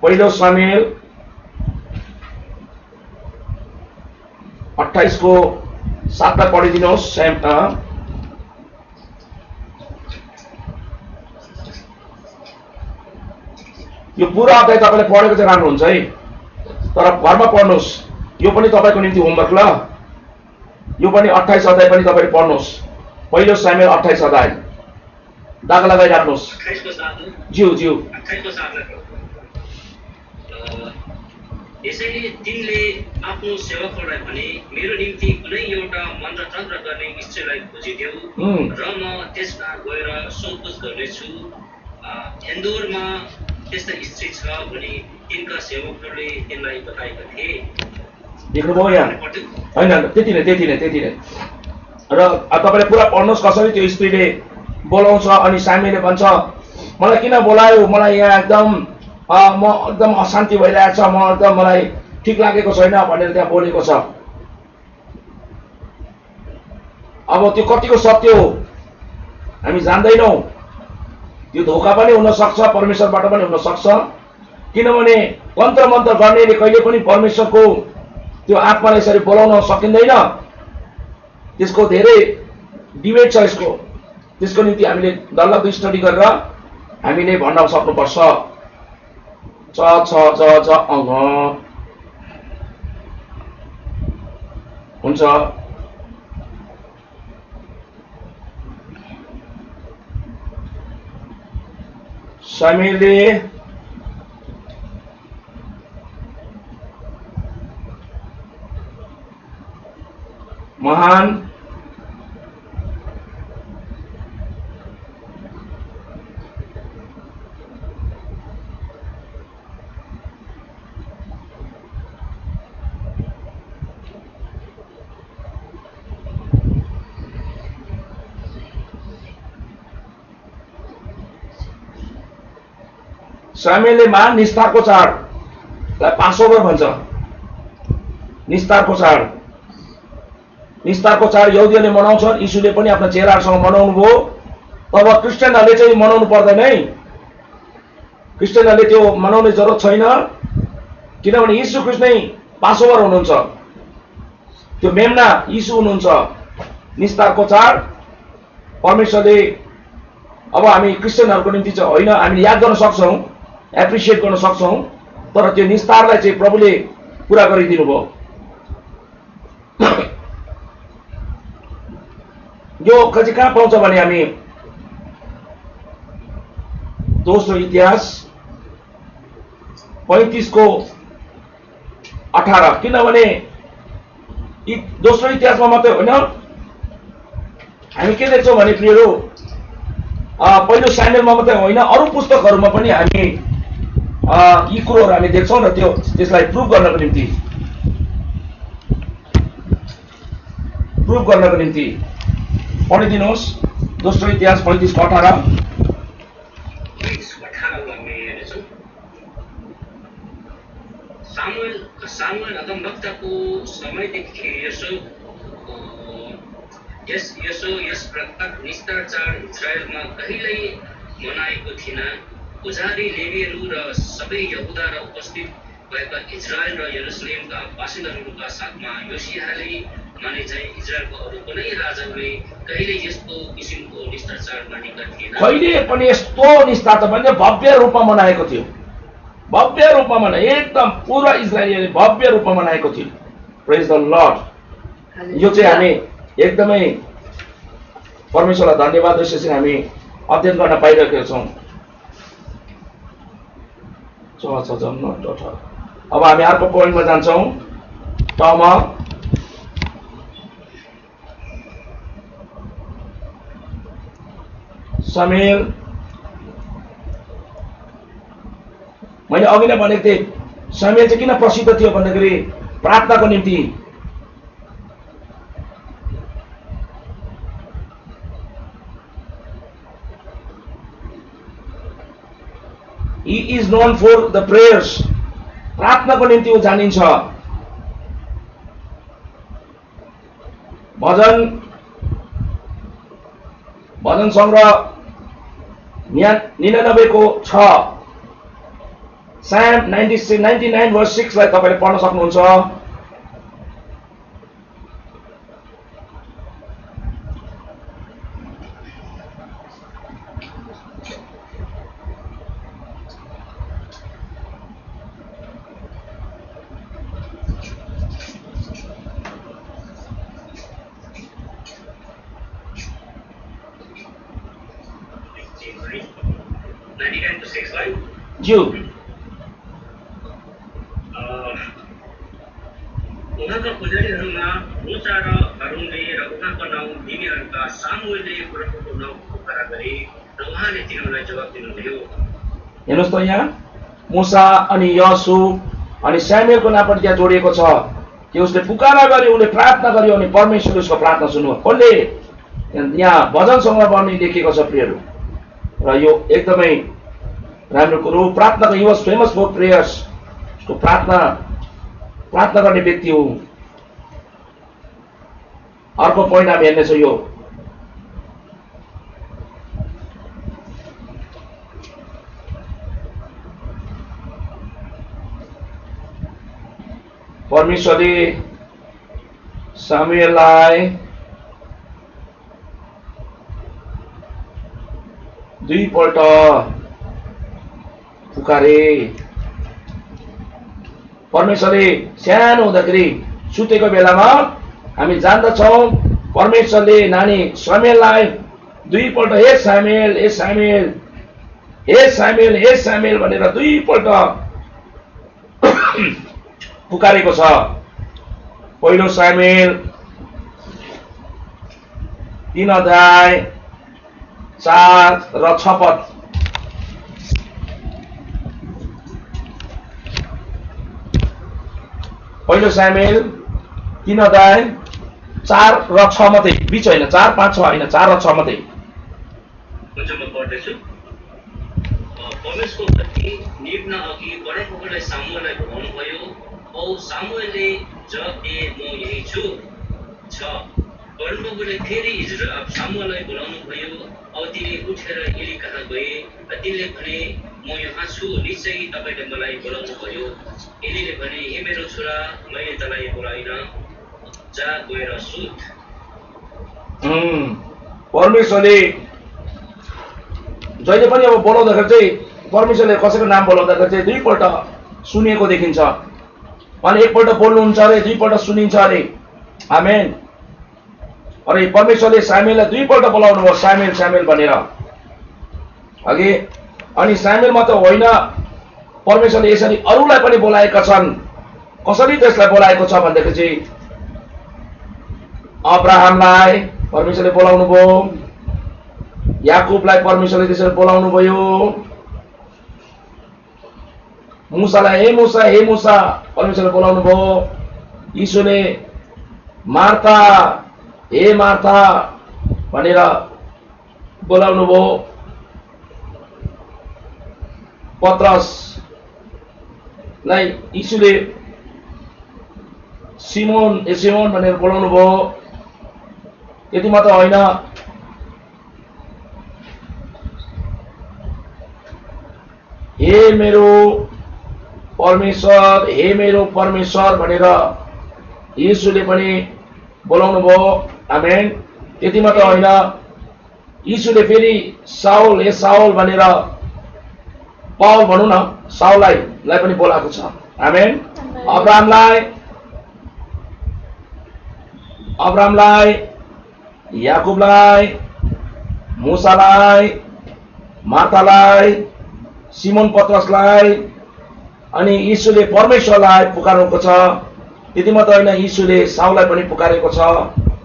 पहिलो शमूएल 28:7 पढिदिनुहोस्। यो पुरा अध्याय तपाईँले पढेको चाहिँ राम्रो हुन्छ है, तर घरमा पढ्नुहोस्। यो पनि तपाईँको निम्ति होमवर्क ल। यो पनि 28 अध्याय पनि तपाईँले पढ्नुहोस्। पहिलो शमूएल 28 अध्याय दाग लगाइराख्नुहोस्। 28 को 7 ज्यू 28 को 7 यसैले तिनले आफ्नो सेवकहरूलाई भने मेरो निम्ति कुनै एउटा मन्त्र तन्त्र गर्ने स्त्रीलाई खोजिदेऊ र म त्यसमा गएर सोधपुछ गर्नेछु। एन्दोरमा त्यस्ता स्त्री छ भने तिनका सेवकहरूले तिनलाई बताएका थिए। देख्नुभयो यहाँ? होइन, त्यति नै। र तपाईँले पुरा पढ्नुहोस् कसरी त्यो स्त्रीले बोलाउँछ अनि सामीले भन्छ मलाई किन बोलायो, मलाई यहाँ एकदम म एकदम अशान्ति भइरहेको छ, म एकदम मलाई ठिक लागेको छैन भनेर त्यहाँ बोलेको छ। अब त्यो कतिको सत्य हो हामी जान्दैनौँ। त्यो धोका पनि हुन सक्छ, परमेश्वरबाट पनि हुन सक्छ, किनभने तन्त्र मन्त्र गर्नेले कहिले पनि परमेश्वरको त्यो आत्मालाई यसरी बोलाउन सकिँदैन। त्यसको धेरै डिबेट छ यसको। त्यसको निम्ति हामीले डरलाग्दो स्टडी गरेर हामीले भन्न सक्नुपर्छ। च छ ज ज अङ हुन्छ। सामेलले महान सामेलले महान निस्तारको चाडलाई पासओभर भन्छ। निस्तारको चाड यहुदीहरूले मनाउँछन्, यीशुले पनि आफ्ना चेलाहरूसँग मनाउनु भयो। तब क्रिस्चियनहरूले चाहिँ मनाउनु पर्दैन है, क्रिस्चियनहरूले त्यो मनाउने जरुरत छैन, किनभने यीशु ख्रीष्ट नै पासओभर हुनुहुन्छ, त्यो मेमना यीशु हुनुहुन्छ। निस्तारको चाड परमेश्वरले अब हामी क्रिस्चियनहरूको निम्ति चाहिँ होइन, हामीले याद गर्न सक्छौँ, एप्रिसिएट गर्न सक्छौँ, तर त्यो निस्तारलाई चाहिँ प्रभुले पुरा गरिदिनु भयो। यो चाहिँ कहाँ पाउँछ भने हामी दोस्रो इतिहास 35:18, किनभने दोस्रो इतिहासमा मात्रै होइन, हामी के देख्छौँ भने प्रियहरू पहिलो सामुएलमा मात्रै होइन, अरू पुस्तकहरूमा पनि हामी यी कुरोहरू हामी देख्छौँ र त्यसलाई प्रुभ गर्नको निम्ति पढिदिनुहोस्। दोस्रो इतिहास 35:18। सामुएल अगमवक्ताको समयदेखि यस प्रकार निस्तार चाड इजरायलमा कहिल्यै मनाएको थिएन। पुजारी लेवीहरू र सबै यहुदा र उपस्थित भएका इजरायल र यरुसलेमका बासिन्दाहरूका साथमा योसियाले माने चाहिँ इजरायलको अरू कुनै राजाले कहिले यस्तो किसिमको निस्तार चाड मानेका थिएन। कहिले पनि यस्तो निस्तार त भने भव्य रूपमा मनाएको थियो, भव्य रूपमा मनाए, एकदम पुरा इजरायलीले भव्य रूपमा मनाएको थियो। प्रेज द लर्ड। यो चाहिँ हामी एकदमै परमेश्वरलाई धन्यवाद यसरी हामी अध्ययन गर्न पाइरहेका छौँ। अब हामी अर्को पोइन्टमा जान्छौँ। टमा समेल, मैले अघि नै भनेको थिएँ समेल चाहिँ किन प्रसिद्ध थियो भन्दाखेरि प्रार्थनाको निम्ति। He is known for the prayers. प्रार्थनाको निम्ति ऊ जानिन्छ। भजन संग्रह 99:6, Psalm 99:6 लाई तपाईले पढ्न सक्नुहुन्छ। Right? ज्यू मुसा र हारूनले र उहाँको नाउँ तिनीहरूका सामुएलले प्रभुको नाउँ पुकारा गरे र उहाँले तिनीहरूलाई जवाब दिनुभयो। हेर्नुहोस् त यहाँ मुसा अनि यसु अनि स्यामुएलको नाम पनि त्यहाँ जोडिएको छ कि उसले पुकारा गर्यो, उसले प्रार्थना गर्यो अनि परमेश्वरले उसको प्रार्थना सुन्नुभयो। कसले? यहाँ भजन सङ्ग्रहमा पनि लेखिएको छ प्रियहरू, र यो एकदमै राम्रो कुरो। प्रार्थना he was famous for prayers, उसको प्रार्थना गर्ने व्यक्ति हो। अर्को पोइन्ट हामी हेर्नेछौँ यो परमेश्वरले सामुएललाई दुईपल्ट पुकारे। परमेश्वरले सानो हुँदाखेरि सुतेको बेलामा हामी जान्दछौँ परमेश्वरले नानी सामुएललाई दुईपल्ट हे सामुएल हे सामुएल हे सामुएल हे सामुएल भनेर दुईपल्ट पुकारेको छ। पहिलो सामुएल 3 अध्याय 4 र 6 पद। पहिलो सामुएल 3 अध्याय 4 र 6 मात्रै, बिच होइन, 4, 5, 6 होइन, 4 र 6 मात्रै। हुन्छ म पढ्दैछु। परमेश्वरको प्रति निप्न अघि परमप्रभुले सामुएललाई बोलाउनु भयो। औ सामुएलले जवाब दिए, म यही छु। 6 परमप्रभुले फेरि सामुएललाई बोलाउनु भयो। औ तिनी उठेर एली कहाँ गए र तिनले भने, म यहाँ छु, निश्चय तपाईँले मलाई बोलाउनु भयो। एलीले भने, हे मेरो छोरा, मैले तँलाई बोलाइन, जा गएर सुत। परमेश्वरले जहिले पनि अब बोलाउँदाखेरि चाहिँ परमेश्वरले कसैको नाम बोलाउँदाखेरि चाहिँ दुईपल्ट सुनिएको देखिन्छ। अनि एकपल्ट बोल्नुहुन्छ अरे, दुईपल्ट सुनिन्छ अरे। आमेन। अरे परमेश्वरले सामुएललाई दुईपल्ट बोलाउनु भयो, सामुएल सामुएल भनेर अघि। अनि सामुएल मात्र होइन, परमेश्वरले यसरी अरूलाई पनि बोलाएका छन्। कसरी त्यसलाई बोलाएको छ भन्दाखेरि चाहिँ अब्राहमलाई परमेश्वरले बोलाउनु भयो, याकुबलाई परमेश्वरले त्यसरी बोलाउनु भयो, मुसालाई हे मुसा हे मुसा परमेश्वरले बोलाउनु भयो, यीशुले मार्था हे मार्था भनेर बोलाउनु भयो, पत्रसलाई यीशुले सिमोन ए सिमोन भनेर बोलाउनु भयो। यति मात्र होइन, हे मेरो परमेश्वर भनेर यीशुले पनि बोलाउनु भयो। आमेन। त्यति मात्र होइन, यीशुले फेरि साउल हे साउल भनेर, पाउल भनौँ न, साउललाई पनि बोलाएको छ। आमेन। अब्राहमलाई, याकुबलाई, मुसालाई, मार्तालाई, सिमोन पत्रसलाई अनि यीशुले परमेश्वरलाई पुकारेको छ। त्यति मात्र होइन, यीशुले साउललाई पनि पुकारेको छ।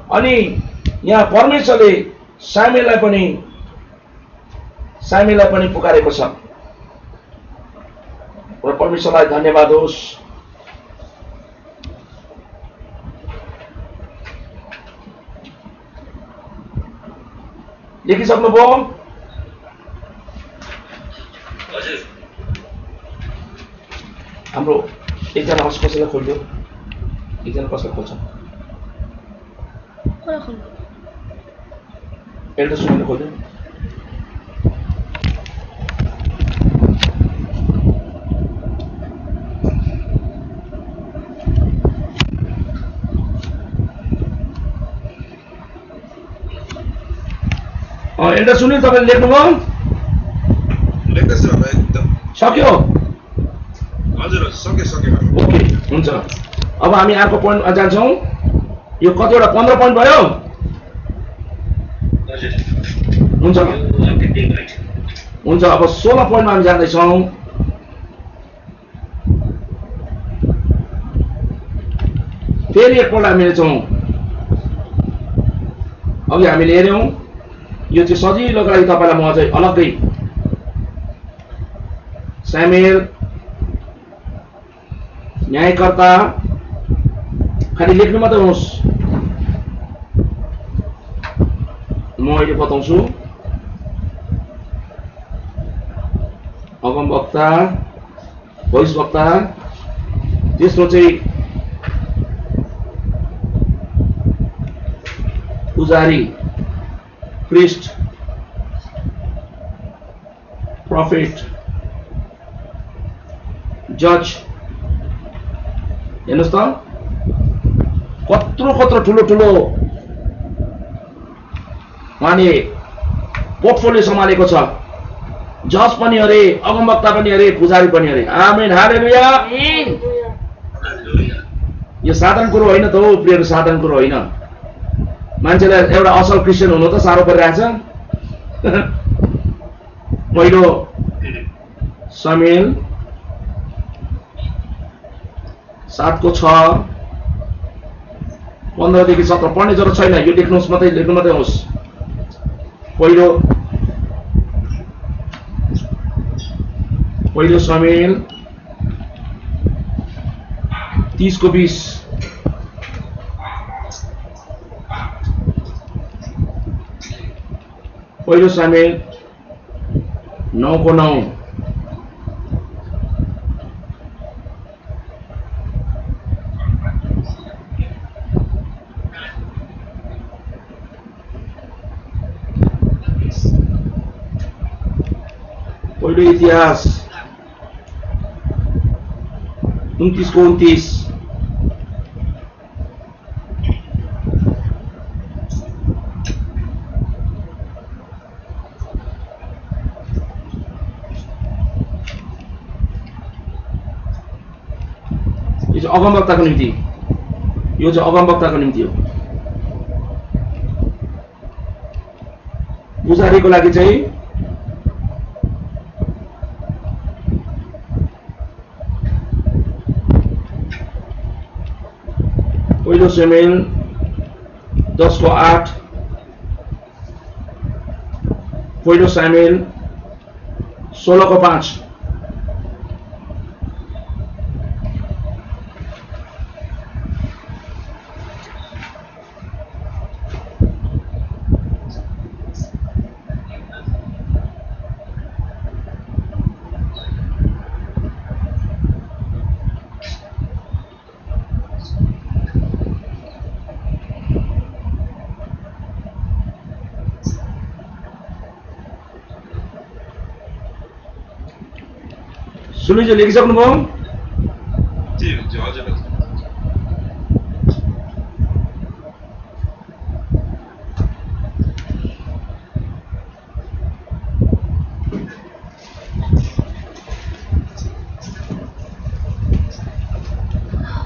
अनि यहाँ परमेश्वरले सामुएललाई पनि पुकारेको छ। र परमेश्वरलाई धन्यवाद होस्। लेखिसक्नुभयो? हजुर। हाम्रो एकजना हस कसैलाई खोल्यो, एकजना कसलाई खोल्छ? एल्डर सुनेर खोल्यो। एल्डर सुनिल, तपाईँले लेख्नुभयो? लेख्दैछु होला एकदम। सक्यो? हजुर सके। ओके, हुन्छ। अब हामी अर्को पोइन्टमा जान्छौँ। यो कतिवटा 15 पोइन्ट भयो? हजुर। हुन्छ। अब 16 पोइन्टमा हामी जाँदैछौँ। फेरि एकपल्ट हामी हेर्छौँ अघि हामीले हेर्यौं यो चाहिँ सजिलोको लागि तपाईलाई म अझै अलग्गै सामुएल न्यायकर्ता खाली लेख्नु मात्रै होस् म अहिले बताउँछु अगमवक्ता भविष्यवक्ता त्यसमा चाहिँ पुजारी प्रिस्ट प्रफेट जज हेर्नुहोस् त कत्रो ठुलो ठुलो उहाँले पोर्टफोलियो सम्हालेको छ जज पनि अरे अगमवक्ता पनि अरे पुजारी पनि अरे आमेन हालेलुया आमेन यो साधारण कुरो होइन त हो प्रियहरू साधारण कुरो होइन मान्छेलाई एउटा असल क्रिस्चियन हुनु त साह्रो परिरहेछ पहिलो समुएल 7:6 15 देखि 17 पढ्ने जरुरत छैन यो लेख्नुहोस् मात्रै लेख्नु मात्रै होस् पहिलो समुएल 30:20 पहिलो समुएल 9:9 पहिलो इतिहास 29:29 यो चाहिँ अगमवक्ताको निम्ति यो चाहिँ अगमवक्ताको निम्ति हो पुजारीको लागि चाहिँ पहिलो समुएल 10:8 पहिलो समुएल 16:5 सुनिज लेखिसक्नुभयो जी जी हजुर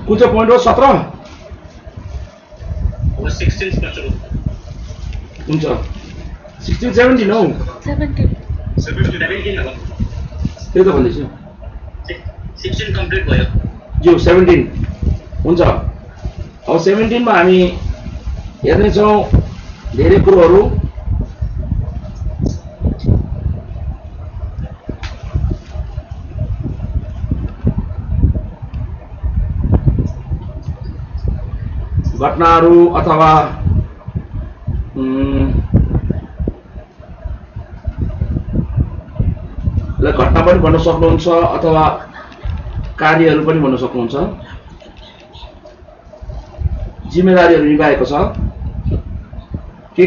कुन चाहिँ पोइन्ट हो 17 16 मात्र हो हुन्छ 16 17 हो 17 हो त्यही त भन्दैछु 16 कम्प्लिट भयो जो 17 हुन्छ अब 17 मा हामी हेर्नेछौँ धेरै कुरोहरू घटनाहरू अथवा घटना पनि भन्न सक्नुहुन्छ अथवा कार्यहरू पनि भन्न सक्नुहुन्छ जिम्मेदारीहरू निभाएको छ के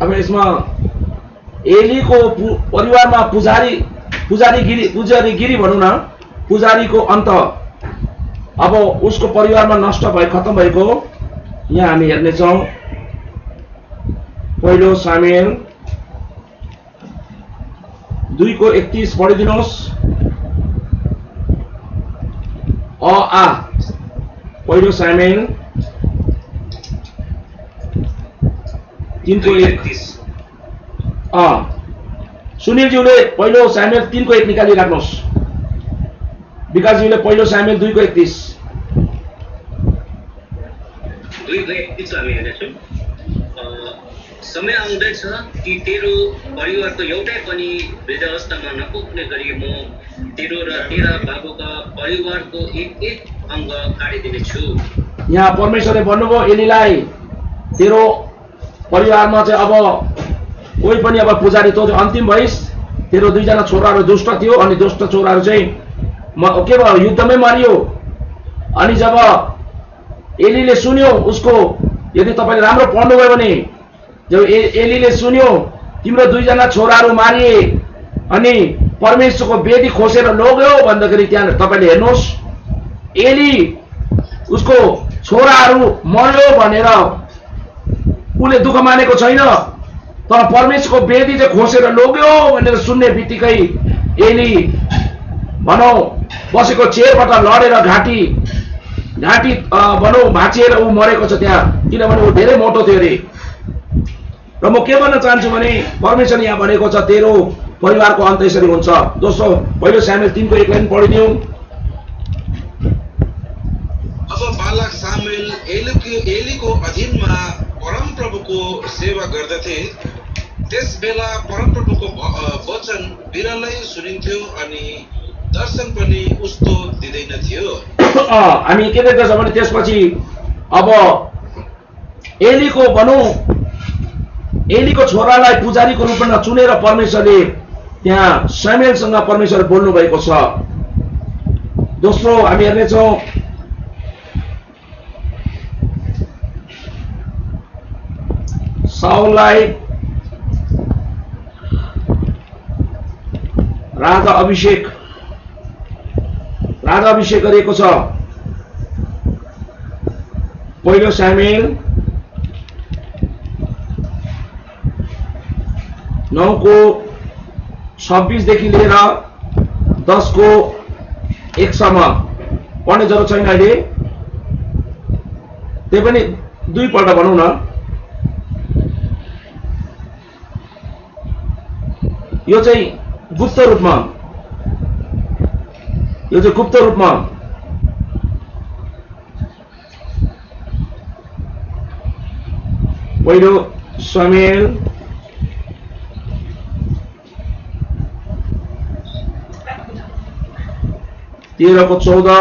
अब यसमा एलीको परिवारमा पुजारीगिरी भनौँ न पुजारीको अन्त अब उसको परिवारमा नष्ट भए खत्म भएको यहाँ हामी हेर्नेछौँ। पहिलो सामुएल 2:31 पढिदिनुहोस्। पहिलो सामुएल 3:1। सुनिलज्यूले पहिलो सामुएल 3:1 निकालिराख्नुहोस्। विकासज्यूले पहिलो सामुएल 2:31। 2:31 हामी हेर्नेछौँ। समय आउँदैछ कि तेरो परिवारको एउटै पनि वृद्धावस्थामा नपुग्ने गरी म तेरो र तेरा बाबुका परिवारको एक अङ्ग काटिदिनेछु। यहाँ परमेश्वरले भन्नुभयो एलीलाई, तेरो परिवारमा चाहिँ अब कोही पनि अब पुजारी तँ चाहिँ अन्तिम भइस्। तेरो 2जना छोराहरू दुष्ट थियो अनि दुष्ट छोराहरू चाहिँ के भयो, युद्धमै मारियो। अनि जब एलीले सुन्यो उसको, यदि तपाईँले राम्रो पढ्नुभयो भने, जब एलीले सुन्यो तिम्रो 2जना छोराहरू मारिए अनि परमेश्वरको वेदी खोसेर लग्यो भन्दाखेरि त्यहाँ तपाईँले हेर्नुहोस्, एली उसको छोराहरू मर्यो भनेर उसले दुःख मानेको छैन, तर परमेश्वरको वेदी चाहिँ खोसेर लग्यो भनेर सुन्ने बित्तिकै एली भनौँ बसेको चेयरबाट लडेर घाँटी भनौँ भाँचिएर ऊ मरेको छ त्यहाँ, किनभने ऊ धेरै मोटो थियो अरे। र म के भन्न चाहन्छु भने परमेश्वरले यहाँ भनेको छ तेरो परिवारको अन्त यसरी हुन्छ। दोस्रो पहिलो सामुएल 3:1 पढिदिउँ। अब बालक सामुएल एलीको अधीनमा परमप्रभुको सेवा गर्दथे। त्यस बेला परमप्रभुको वचन बिरलै सुनिन्थ्यो अनि दर्शन पनि उस्तो दिँदैन थियो। हामी के देख्दछ भने त्यसपछि अब एलीको छोरालाई पुजारीको रूपमा चुनेर परमेश्वरले त्यहाँ सामुएलसँग परमेश्वर बोल्नु भएको छ। दोस्रो हामी हेर्नेछौँ साउललाई राजा अभिषेक गरिएको छ। पहिलो सामुएल 9:26 देखि लिएर 10:1 सम्म पढ्ने जरुरत छैन अहिले, त्यही पनि दुईपल्ट भनौँ न। यो चाहिँ गुप्त रूपमा पहिलो सामुएल 13:14,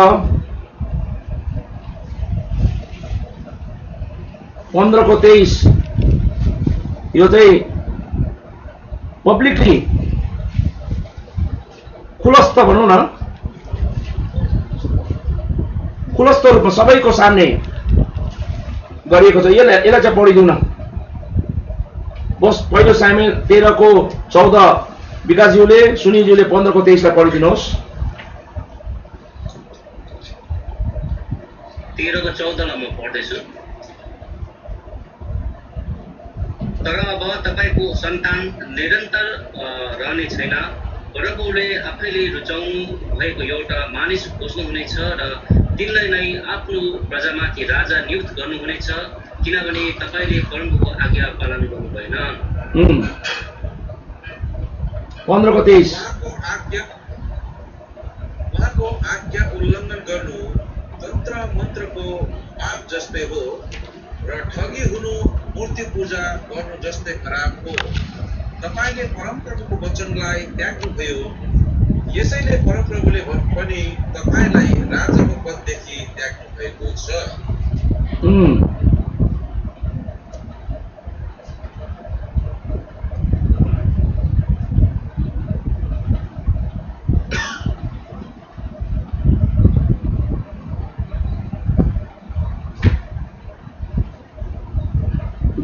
15:23 यो चाहिँ पब्लिकली खुलस्त भनौँ न, खुलस्त रूपमा सबैको सामने गरिएको छ। यसलाई चाहिँ पढिदिउँ न। बस पहिलो सामुएल 13:14 विकासज्यूले, सुनिलज्यूले 15:23 लाई पढिदिनुहोस्। 13:14 म पढ्दैछु। तर अब तपाईको सन्तान निरन्तर रहने छैन। प्रभुले आफैले रुचाउनु भएको एउटा मानिस खोज्नुहुनेछ र तिनलाई नै आफ्नो प्रजामाथि राजा नियुक्त गर्नुहुनेछ, किनभने तपाईले परमप्रभुको आज्ञा पालन गर्नु भएन। 15:23 उहाँको आज्ञा उल्लङ्घन गर्नु तन्त्र मन्त्रको पाप जस्तै हो र ठगी हुनु मूर्ति पूजा गर्नु जस्तै खराब हो। तपाईले परमप्रभुको वचनलाई त्याग्नुभयो, यसैले परमप्रभुले पनि तपाईलाई राजाको पददेखि त्याग्नु भएको छ।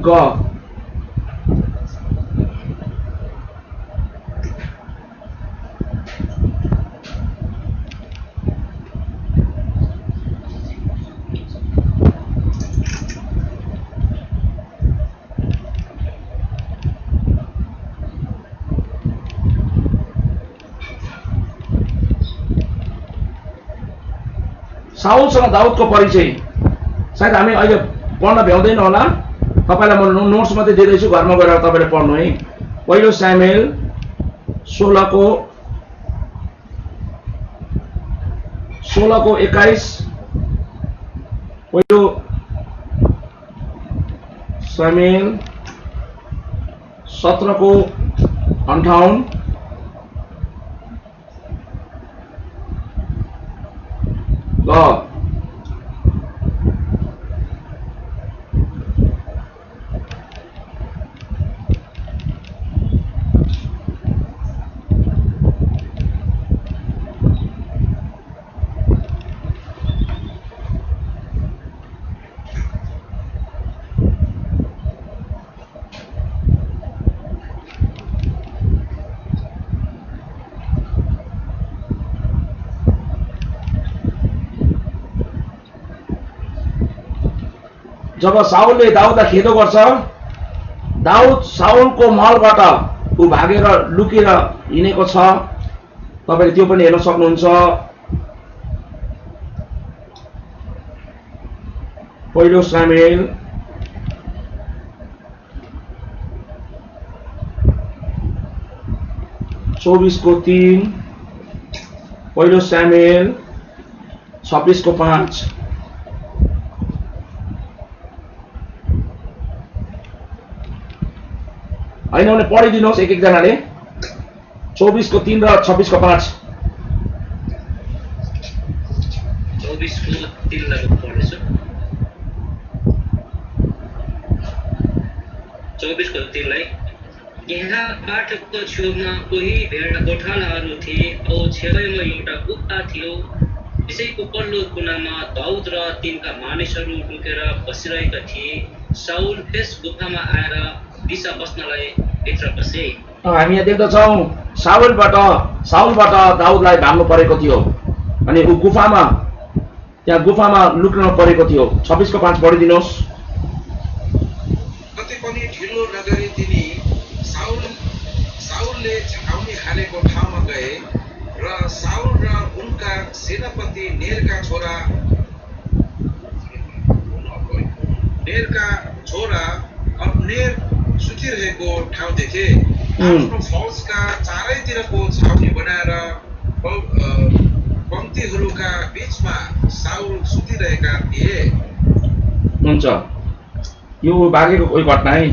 God. साउलसँग दाउदको परिचय सायद हामी अहिले पढ्न भ्याउँदैन होला, तपाईलाई म नोट्स मात्रै दिँदैछु, घरमा गएर तपाईले पढ्नु है। पहिलो सामुएल 16:21, पहिलो सामुएल 17:58, जब साउलले दाउदलाई खेदो गर्छ, दाउद साउलको महलबाट ऊ भागेर लुकेर हिँडेको छ, तपाईले त्यो पनि हेर्न सक्नुहुन्छ। पहिलो सामुएल 24:3, पहिलो सामुएल 26:5। होइन भने पढिदिनुहोस् एक एकजनाले, 24:3 र 26:5। 24:3 पढ्दैछु। 24:3 यहाँ बाटोको छेउमा कोही भेडा गोठालाहरू थिए औ छेउमा एउटा गुफा थियो। यसैको पल्लो कुनामा दाउद र तिनका मानिसहरू लुकेर बसिरहेका थिए। साउल त्यस गुफामा आएर दिशा बस्नलाई भित्र बसे। हामी यहाँ देख्दछौँ साउलबाट दाउदलाई भाग्नु परेको थियो अनि ऊ त्यहाँ गुफामा लुक्न परेको थियो। 26:5 पढिदिनुहोस्। कति पनि ढिलो नगरी तिनी साउलले छाउनी हालेको ठाउँमा गए र साउल र उनका सेनापति नेरका छोरा अब्नेर सुतिरहेको ठाउँ देखे। आफ्नो फौजका चारैतिरको छाउनी बनाएर पंक्तिहरूका बीचमा साउल सुतिरहेका थिए। हुन्छ, यो भागेको कोही घटना है।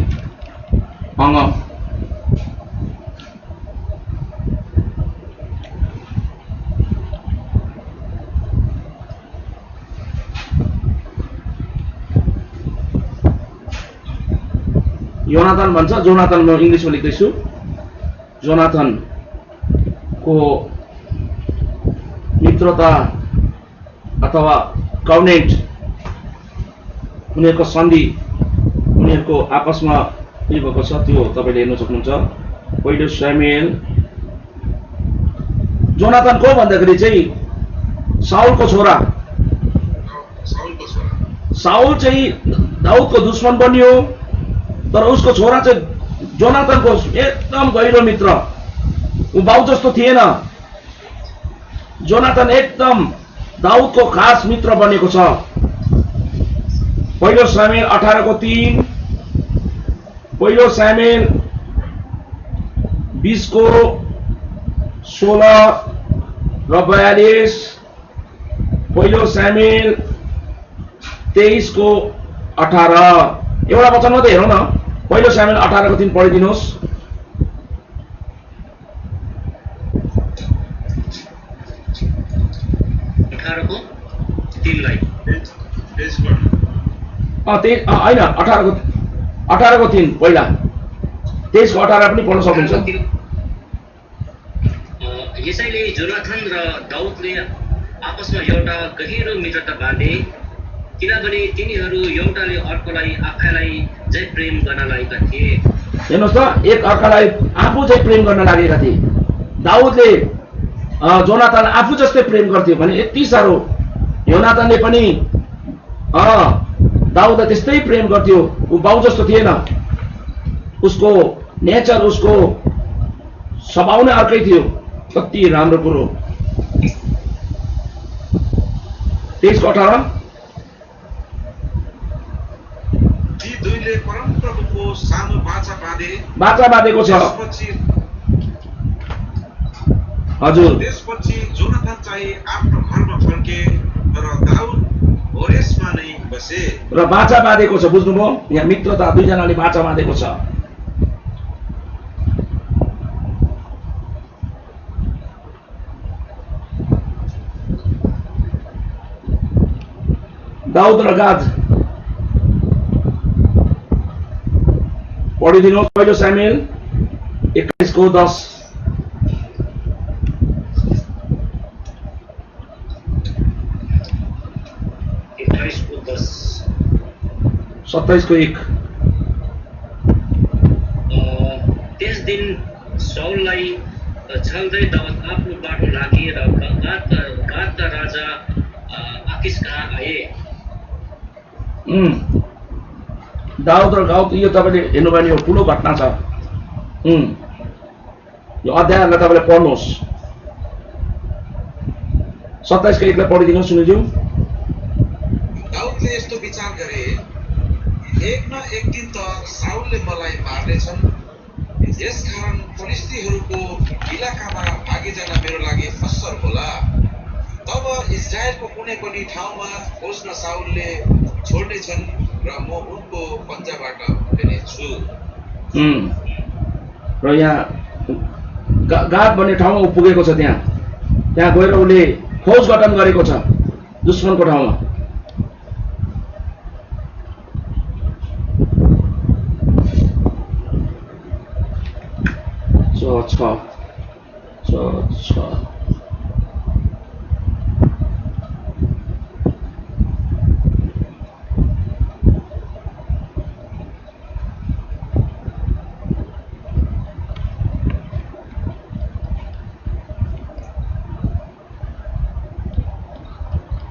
योनाथन भन्छ, जोनाथन म इङ्ग्लिसमा लेख्दैछु। जोनाथन को मित्रता अथवा कभनेन्ट, उनीहरूको सन्धि, उनीहरूको आपसमा के भएको छ त्यो तपाईले हेर्न सक्नुहुन्छ। पहिलो सामुएल, जोनाथन को भन्दाखेरि चाहिँ साउलको छोरा। साउल चाहिँ दाउदको दुश्मन बन्यो, तर उसको छोरा चाहिँ जोनाथनको एकदम गहिरो मित्र। ऊ बाउ जस्तो थिएन, जोनाथन एकदम दाउदको खास मित्र बनेको छ। पहिलो सामुएल 18:3, पहिलो सामुएल 20:16 र 42, पहिलो सामुएल 23:18। एउटा वचन मात्रै हेरौँ न। पहिलो सामुएल 18:3 पढिदिनुहोस्। 18:3 पहिला 23:18 पनि पढ्न सक्नुहुन्छ। यसैले जोनाथन र दाउदले आपसमा एउटा गहिरो मित्रता बाँधे, किनभने तिनीहरू एउटाले अर्कोलाई आफैलाई जय प्रेम गर्न लागेका थिए। हेर्नुहोस् त, एक अर्कालाई आफू चाहिँ प्रेम गर्न लागेका थिए। दाउदले जोनाथन आफू जस्तै प्रेम गर्थ्यो भने यति साह्रो योनाथनले पनि दाउदलाई त्यस्तै प्रेम गर्थ्यो। ऊ बाउ जस्तो थिएन, उसको नेचर, उसको स्वभाव नै अर्कै थियो। कति राम्रो कुरो। 23:18 ती दुईले परमप्रभुको सानो बाचा बाँधेको छ। हजुर त्यसपछि जोनाथन चाहिँ आफ्नो घरमा फर्के र दाउद होरेसमा नै बसे। र बाचा बाँधेको छ, बुझ्नुभयो? यहाँ मित्रता दुईजनाले बाचा बाँधेको छ। दाउद र गाद पढिदिनुहोस्। पहिलो सामुएल 21:10 27:1 त्यस दिन साउललाई छल्दै दाउद आफ्नो बाटो लागे र गादका राजा आकिस कहाँ आए। दाउद र गाउद यो तपाईँले हेर्नुभयो भने यो ठुलो घटना छ। यो अध्यायलाई तपाईँले पढ्नुहोस्। 27:1 पढिदिनुहोस् सुनिज्यू। दाउदले यस्तो विचार गरे, एक न एक दिन त साउलले मलाई मार्नेछन्, यसकारण फिलिस्तीहरूको इलाकामा भागी जान मेरो लागि अवसर होला। तब इजरायलको कुनै पनि ठाउँमा खोज्न साउलले छोड्नेछन् र म उनको पन्जाबाट उठ्नेछु। र यहाँ गाद भन्ने ठाउँमा पुगेको छ। त्यहाँ गएर उसले फौज गठन गरेको छ दुश्मनको ठाउँमा।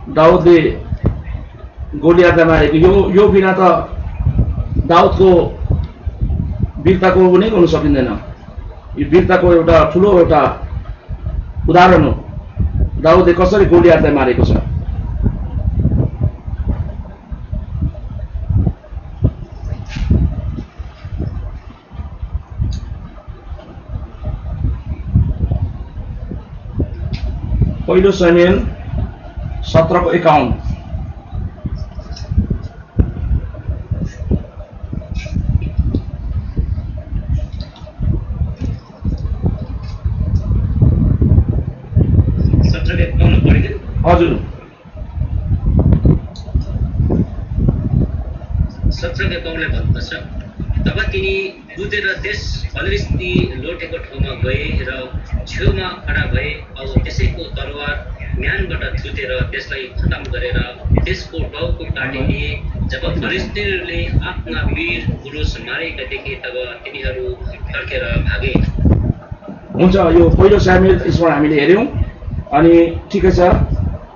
दाउदले गोलियातलाई मारेको। यो बिना त दाउदको वीरताको नै गर्नु सकिँदैन। यो वीरताको एउटा ठुलो उदाहरण हो। दाउदले कसरी गोलियातलाई मारेको छ। पहिलो सामुएल 17:51 हजुर। 17:51 भन्दछ, तब तिनी कुदेर त्यस फलिस्ती लोटेको ठाउँमा गए र छेउमा खडा भए। अब त्यसैको तरवार म्यानबाट थुतेर त्यसलाई खतम गरेर त्यसको टाउको काटिदिए। जब फलिस्तीहरूले आफ्ना वीर पुरुष मारेका देखे तब तिनीहरू फर्केर भागे। हुन्छ, यो पहिलो सामुएल यसबाट हामीले हेऱ्यौँ। अनि ठिकै छ,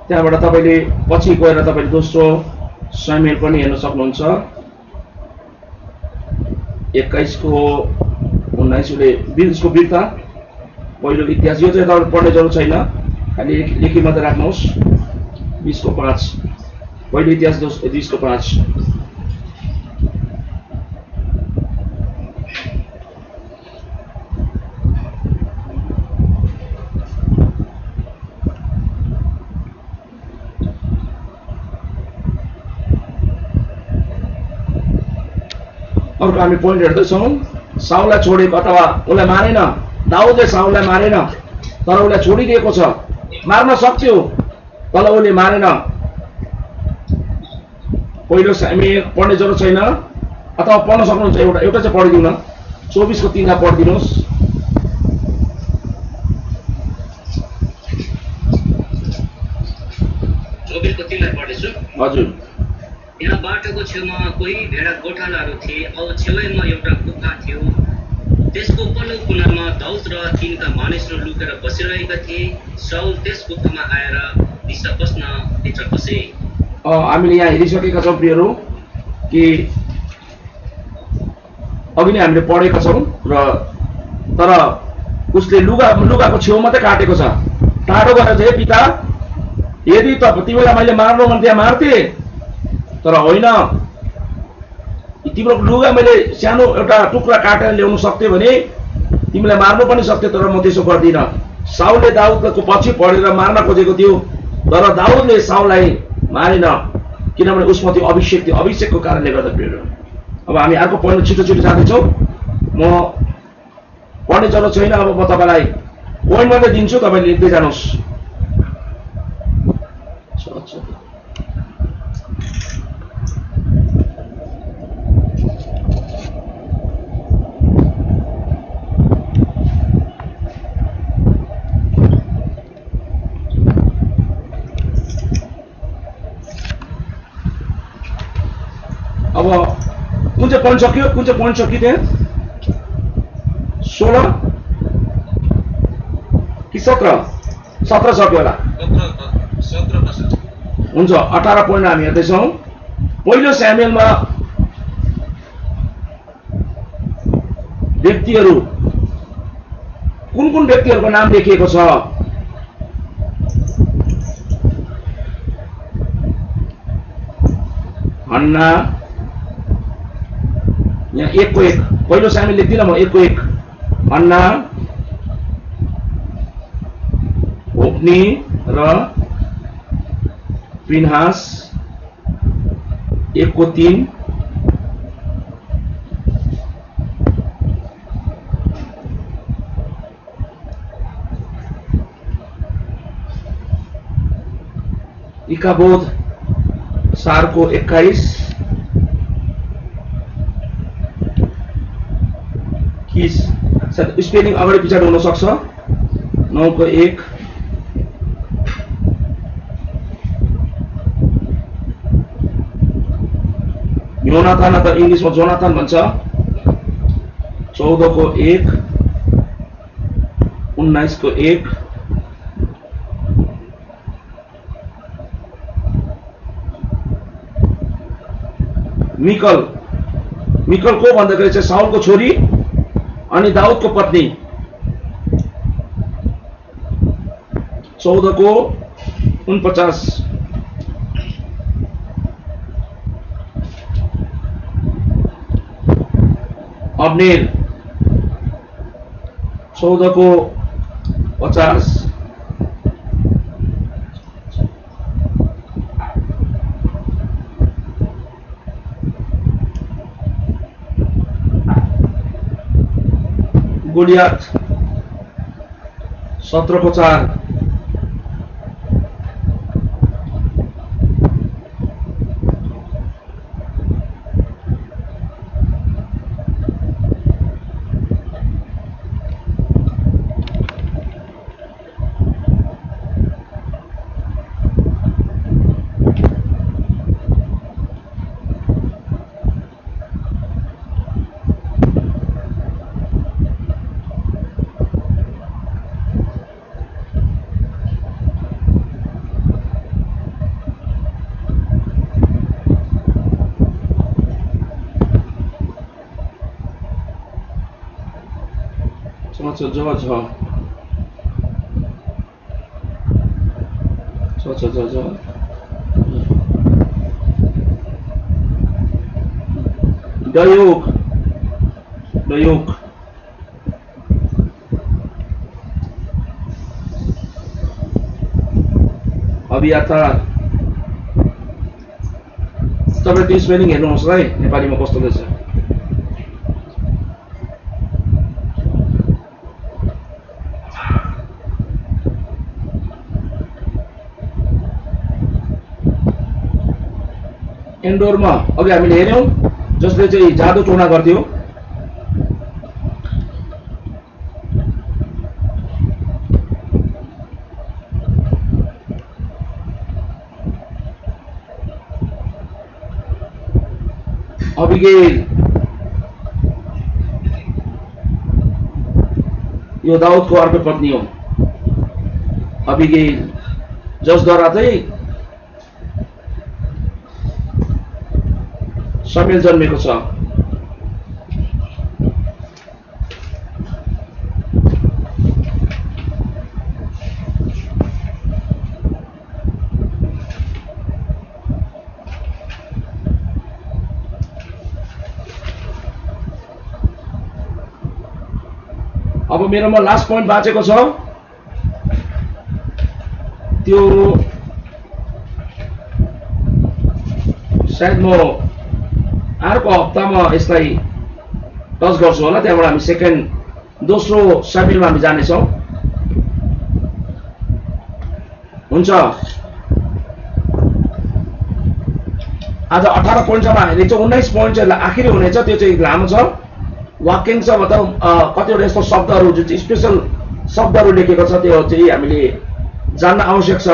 त्यहाँबाट तपाईँले पछि गएर तपाईँले दोस्रो सामुएल पनि हेर्न सक्नुहुन्छ। 21:19 उसको वीरता, पहिलो इतिहास। यो चाहिँ तपाईँले पढ्ने जरुरत छैन, खालि लेखी मात्रै राख्नुहोस्। 20:5 पहिलो इतिहास 20:5। अर्को हामी पोइन्ट हेर्दैछौँ। साउललाई छोडेको अथवा उसलाई मारेन, दाउदले साउललाई मारेन तर उसलाई छोडिदिएको छ। मार्न सक्थ्यो तर उसले मारेन। पहिलो सामुएल पढ्ने जरुरत छैन, अथवा पढ्न सक्नुहुन्छ। एउटा चाहिँ पढिदिउँ न। 24:3 पढिदिनुहोस्। 24:3 पढ्दैछु। हजुर। त्यहाँ बाटोको छेउमा कोही भेडा गोठालाहरू थिए। अब छेउमा एउटा गुफा थियो। त्यसको पल्लो कुनामा दाउद र तिनका मानिसहरू लुकेर बसिरहेका थिए। साउल त्यस गुफामा आएर दिशा बस्न भित्र पसे। हामीले यहाँ हेरिसकेका छौँ प्रियहरू कि अघि नै हामीले पढेका छौँ र तर उसले लुगाको छेउ मात्रै काटेको छ। टाढो गएर चाहिँ पिता यदि तिमीलाई मैले मार्नु मन थियो मार्थे, तर होइन तिम्रो लुगा मैले सानो एउटा टुक्रा काटेर ल्याउन सक्थे भने तिमीलाई मार्नु पनि सक्थे, तर म त्यसो गर्दिन। साउलले दाउदको पछि पढेर मार्न खोजेको थियो, तर दाउदले साउललाई मारेन, किनभने उसमा त्यो अभिषेक थियो। अभिषेकको कारणले गर्दा प्रिय। अब हामी अर्को पोइन्ट छिटो छिटो जाँदैछौँ। म पढ्ने जरुरत छैन। अब म तपाईँलाई पोइन्ट मात्रै दिन्छु, तपाईँले लेख्दै जानुहोस्। अब कुन चाहिँ पोइन्ट सक्यो? कुन चाहिँ पोइन्ट सक्यो त्यहाँ? 16 कि 17? 17 सक्यो होला। 17 हुन्छ, 18 पोइन्ट हामी हेर्दैछौँ। पहिलो स्यामुएलमा व्यक्तिहरू, कुन कुन व्यक्तिहरूको नाम लेखिएको छ? हन्ना, यहाँ 1 को 1 पहिलो स्यामुएल लेख्दिनँ म। 1 को 1 हन्ना, होप्नी र फिनहास। 1 को 3 इकाबोध। 4 को 21 किस। स्पेलिङ अगाडि पछाडि हुन सक्छ। 9 को 1 योनाथन, त इङ्ग्लिसमा जोनाथन भन्छ। 14 को 1 19 को 1 मिकल। मिकल को भन्दाखेरि चाहिँ साउलको छोरी अनि दाउदको पत्नी। 14 को 49 अब्नेर। 14 को 50 गोलियात। 17 को 4 डयोग। अभियातार। तपाईँ त्यो स्पेलिङ हेर्नुहोस् है नेपालीमा कस्तो रहेछ। इन्डोरमा अघि हामीले हेऱ्यौँ, जसले चाहिँ जादु टोना गर्थ्यो। अबिगेल, यो दाउदको अर्को पत्नी हो अबिगेल, जसद्वारा चाहिँ समेल जन्मेको छ। अब मेरोमा लास्ट पोइन्ट बाँचेको छ, त्यो सायद म अर्को हप्तामा यसलाई टच गर्छु होला। त्यहाँबाट हामी दोस्रो सामेलमा हामी जानेछौँ। हुन्छ, आज 18 पोइन्टसम्म हामीले चाहिँ 19 पोइन्ट चाहिँ आखिरी हुनेछ, त्यो चाहिँ लामो छ। वाक्यांश मतलब कतिवटा यस्तो शब्दहरू जुन चाहिँ स्पेसल शब्दहरू लेखेको छ त्यो चाहिँ हामीले जान्न आवश्यक छ।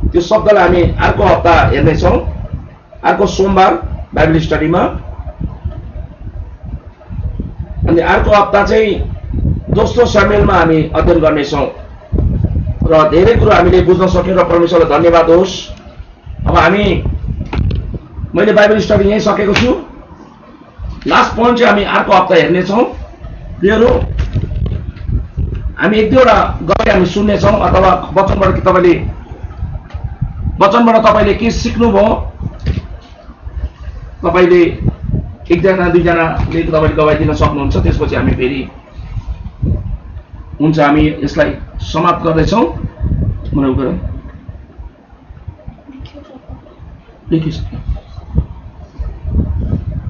त्यो शब्दलाई हामी अर्को हप्ता हेर्नेछौँ, अर्को सोमबार बाइबल स्टडीमा। अनि अर्को हप्ता चाहिँ दोस्रो सामेलमा हामी अध्ययन गर्नेछौँ र धेरै कुरो हामीले बुझ्न सक्यौँ र परमेश्वरलाई धन्यवाद होस्। अब मैले बाइबल स्टडी यहीँ सकेको छु। लास्ट पोइन्ट चाहिँ हामी अर्को हप्ता हेर्नेछौँ। प्रियहरू, हामी एक दुईवटा गरी हामी सुन्नेछौँ अथवा वचनबाट तपाईँले के सिक्नुभयो, तपाईँले एकजना दुईजनाले तपाईँले गवाई दिन सक्नुहुन्छ। त्यसपछि हामी फेरि हुन्छ, हामी यसलाई समाप्त गर्दैछौँ।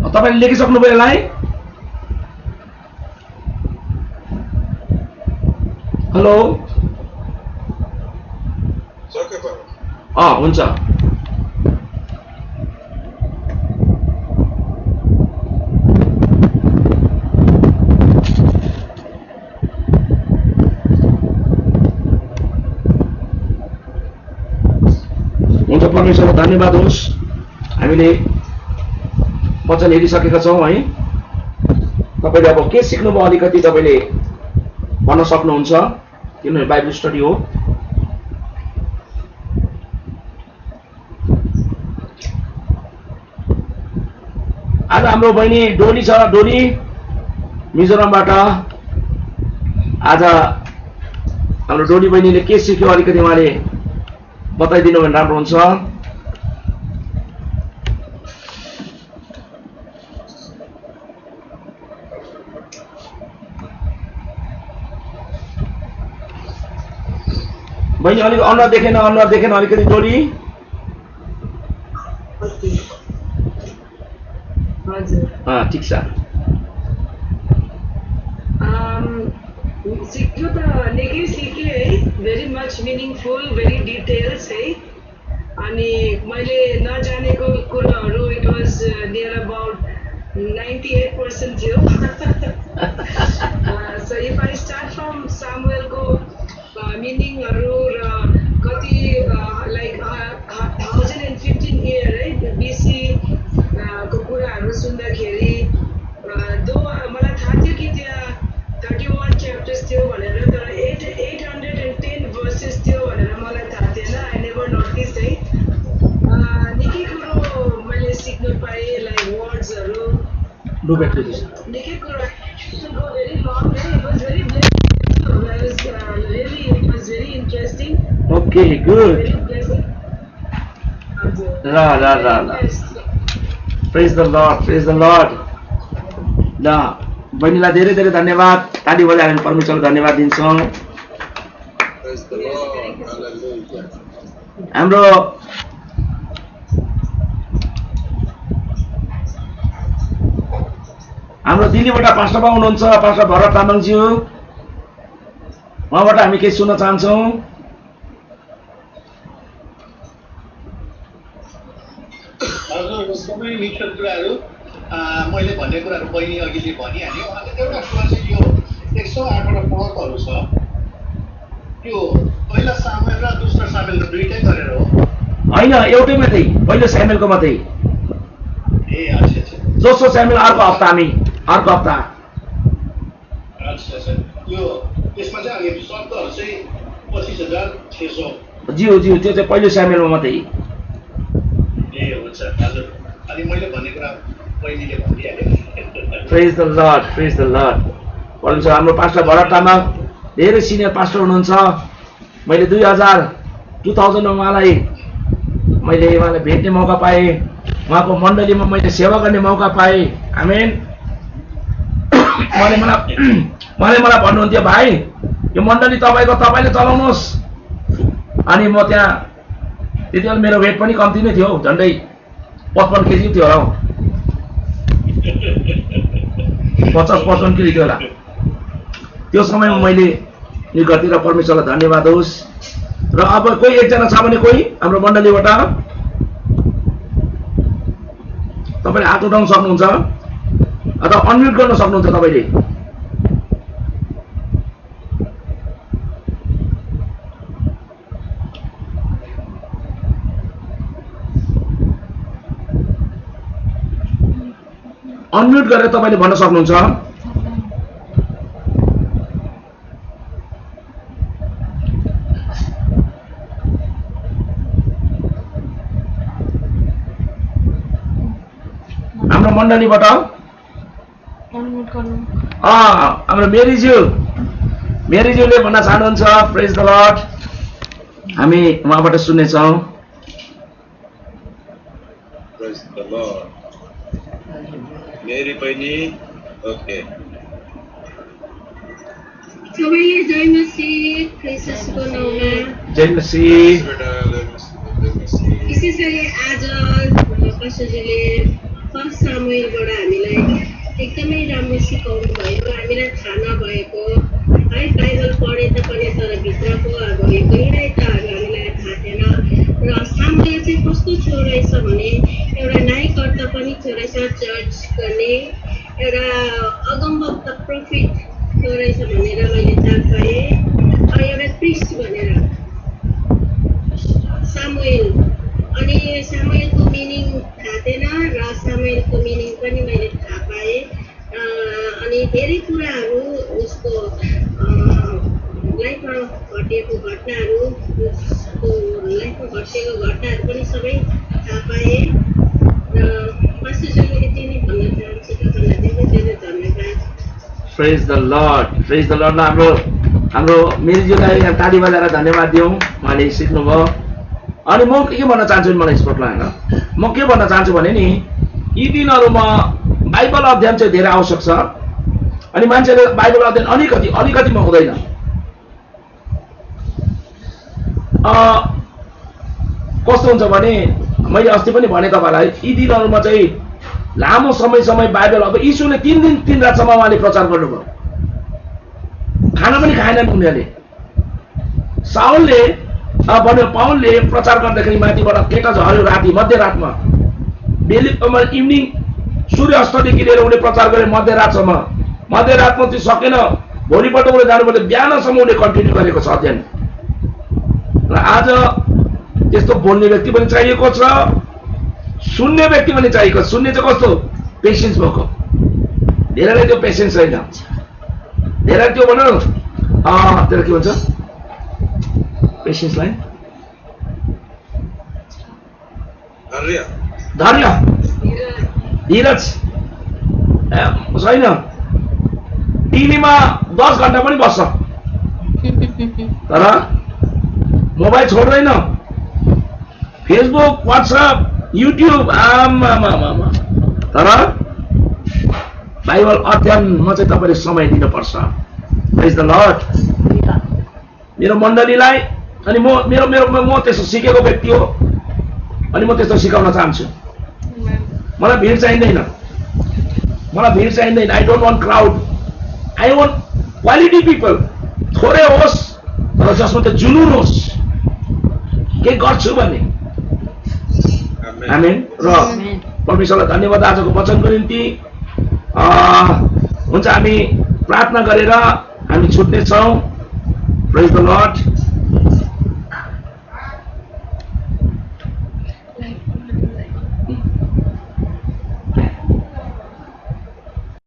तपाईँले लेखिसक्नुभयो यसलाई? हेलो, हुन्छ। हुन्छ, परमेश्वरलाई धन्यवाद होस्। हामीले वचन हेरिसकेका छौँ है। तपाईँले अब के सिक्नुभयो अलिकति तपाईँले भन्न सक्नुहुन्छ, किनभने बाइबल स्टडी हो। आज हाम्रो बहिनी डोली छ, डोली मिजोरमबाट। आज हाम्रो डोली बहिनीले के सिक्यो अलिकति उहाँले बताइदिनु भने राम्रो हुन्छ। बहिनी अलिक अनुहार देखेन अलिकति डोली। ठिक छ। सिक्यो त निकै सिकेँ है, very much meaningful, very details है। अनि मैले नजानेको कुराहरू इट वाज नियर अबाउट 98% थियो। So if I start from सामुएलको मिनिङहरू र कति लाइक 1015 इयर है बिसी को कुराहरू सुन्दाखेरि दो मलाई थाहा थियो कि त्यहाँ 31 च्याप्टर्स थियो भनेर, तर 810 भर्सेस थियो भनेर मलाई थाहा थिएन। आई नेभर नोटिस है। निकै कुरो मैले सिक्नु पाएँ, लाइक वर्ड्सहरू, निकै कुरो। भेरी लङ है, it was very it was very interesting. Okay, good. Very pleasant. Praise the Lord. ल बहिनीलाई धेरै धेरै धन्यवाद। ताली बजाएर हामी परमेश्वरलाई धन्यवाद दिन्छौँ। हाम्रो दिल्लीबाट पास्टर बाबु हुनुहुन्छ, पास्टर भरत तामाङज्यू। उहाँबाट हामी केही सुन्न चाहन्छौँ। हजुर, एकदमै मिठो कुराहरू। मैले भन्ने कुराहरू बहिनी अघिले भनिहाल्यो। अनि एउटा कुरा चाहिँ यो 108वटा पदहरू छ, त्यो पहिला सामेल र दोस्रो सामेल दुईटै गरेर हो? होइन, एउटै मात्रै, पहिलो सामेलको मात्रै। ए अच्छा अच्छा। दोस्रो सामेल अर्को हप्ता। अच्छा। यो त्यसमा चाहिँ अनि शब्दहरू चाहिँ 25,600। ज्यू त्यो चाहिँ पहिलो सामेलमा मात्रै। ए हुन्छ हजुर। अनि मैले भन्ने कुरा बहिनीले भनिहाल्यो। प्रेज द लर्ड। परमेश्वर। हाम्रो पास्टर भरत तामाङ धेरै सिनियर पास्टर हुनुहुन्छ। मैले 2000मा उहाँलाई भेट्ने मौका पाएँ। उहाँको मण्डलीमा मैले सेवा गर्ने मौका पाएँ। आमेन। मलाई भन्नुहुन्थ्यो भाइ यो मण्डली तपाईँले चलाउनुहोस् अनि म त्यहाँ त्यति बेला मेरो वेट पनि कम्ती नै थियो झन्डै 55 केजी थियो होला 50-55 केजी थियो होला त्यो समयमा मैले यो गतिरा परमेश्वरलाई धन्यवाद होस् र अब कोही एकजना छ भने कोही हाम्रो मण्डलीबाट तपाईले हात उठाउन सक्नुहुन्छ अथवा अनम्युट गर्न सक्नुहुन्छ तपाईले अनम्युट गरेर तपाईले भन्न सक्नुहुन्छ हाम्रो मण्डलीबाट हाम्रो मेरीज्यूले भन्न चाहनुहुन्छ प्रेज द लर्ड हामी उहाँबाट सुन्नेछौँ प्रेज द लर्ड मेरी बहिनी ओके सबैले जय मसीह ख्रिस्टको नाममा जय मसीह विशेष गरी आज पास्टरजीले फर्स्ट सामुएलबाट हामीलाई एकदमै राम्रो सिकाउनु भएको हामीलाई थाहा नभएको है बाइबल पढे तापनि तर भित्रको अब यो गहिराइताहरू हामीलाई थाहा थिएन र सामुएल चाहिँ कस्तो थियो रहेछ भने एउटा न्यायकर्ता पनि थियो रहेछ जज गर्ने एउटा अगमवक्ता प्रोफिट थियो रहेछ भनेर मैले थाहा पाएँ एउटा प्रिस्ट भनेर सामुएल अनि सामुएलको मिनिङ थाहा थिएन र सामुएलको मिनिङ पनि मैले थाहा पाएँ अनि धेरै कुराहरू उसको लाइफमा घटेको घटनाहरू उसको लाइफमा घटेको घटनाहरू पनि सबै थाहा पाएँ र पास्टरजीले यति नै भन्न चाहन्छु तपाईँलाई धेरै धेरै धन्यवाद प्रेज द लर्ड हाम्रो मेरीज्यूलाई ताली बजाएर धन्यवाद दिउँ उहाँले सिक्नुभयो अनि म के भन्न चाहन्छु मलाई स्पट लागेन म के भन्न चाहन्छु भने नि यी दिनहरूमा बाइबल अध्ययन चाहिँ धेरै आवश्यक छ अनि मान्छेले बाइबल अध्ययन अलिकतिमा हुँदैन कस्तो हुन्छ भने मैले अस्ति पनि भने तपाईँलाई यी दिनहरूमा चाहिँ लामो समय बाइबल अब यीशुले 3 दिन 3 रातसम्म उहाँले प्रचार गर्नुभयो खाना पनि खाएनन् उनीहरूले पाउलले प्रचार गर्दाखेरि माथिबाट केटा झऱ्यो राति मध्यरातमा इभिनिङ सूर्य अस्तदेखि लिएर उनले प्रचार गरे मध्यरातसम्म त्यो सकेन भोलिपल्ट उसले जानुपर्छ बिहानसम्म उसले कन्टिन्यू गरेको छ अध्ययन र आज त्यस्तो बोल्ने व्यक्ति पनि चाहिएको छ सुन्ने व्यक्ति पनि चाहिएको सुन्ने चाहिँ कस्तो पेसेन्स भएको धेरैलाई त्यो पेसेन्स छैन धेरै त्यो भनौँ त्यसलाई के भन्छ पेसेन्सलाई धैर्य धीरज छैन टिभीमा 10 घण्टा पनि बस्छ तर मोबाइल छोड्दैन फेसबुक व्हाट्सएप युट्युब तर बाइबल अध्ययनमा चाहिँ तपाईँले समय दिनुपर्छ प्रेज द लर्ड मेरो मण्डलीलाई अनि म त्यस्तो सिकेको व्यक्ति हो अनि म त्यस्तो सिकाउन चाहन्छु मलाई भिड चाहिँदैन I don't want crowd I want quality people थोरै होस् तर जसमा त जुनुन होस् के गर्छु भन्ने आमेन र परमेश्वरलाई धन्यवाद आजको वचनको निम्ति हुन्छ हामी प्रार्थना गरेर हामी छुट्नेछौँ प्रेज द लर्ड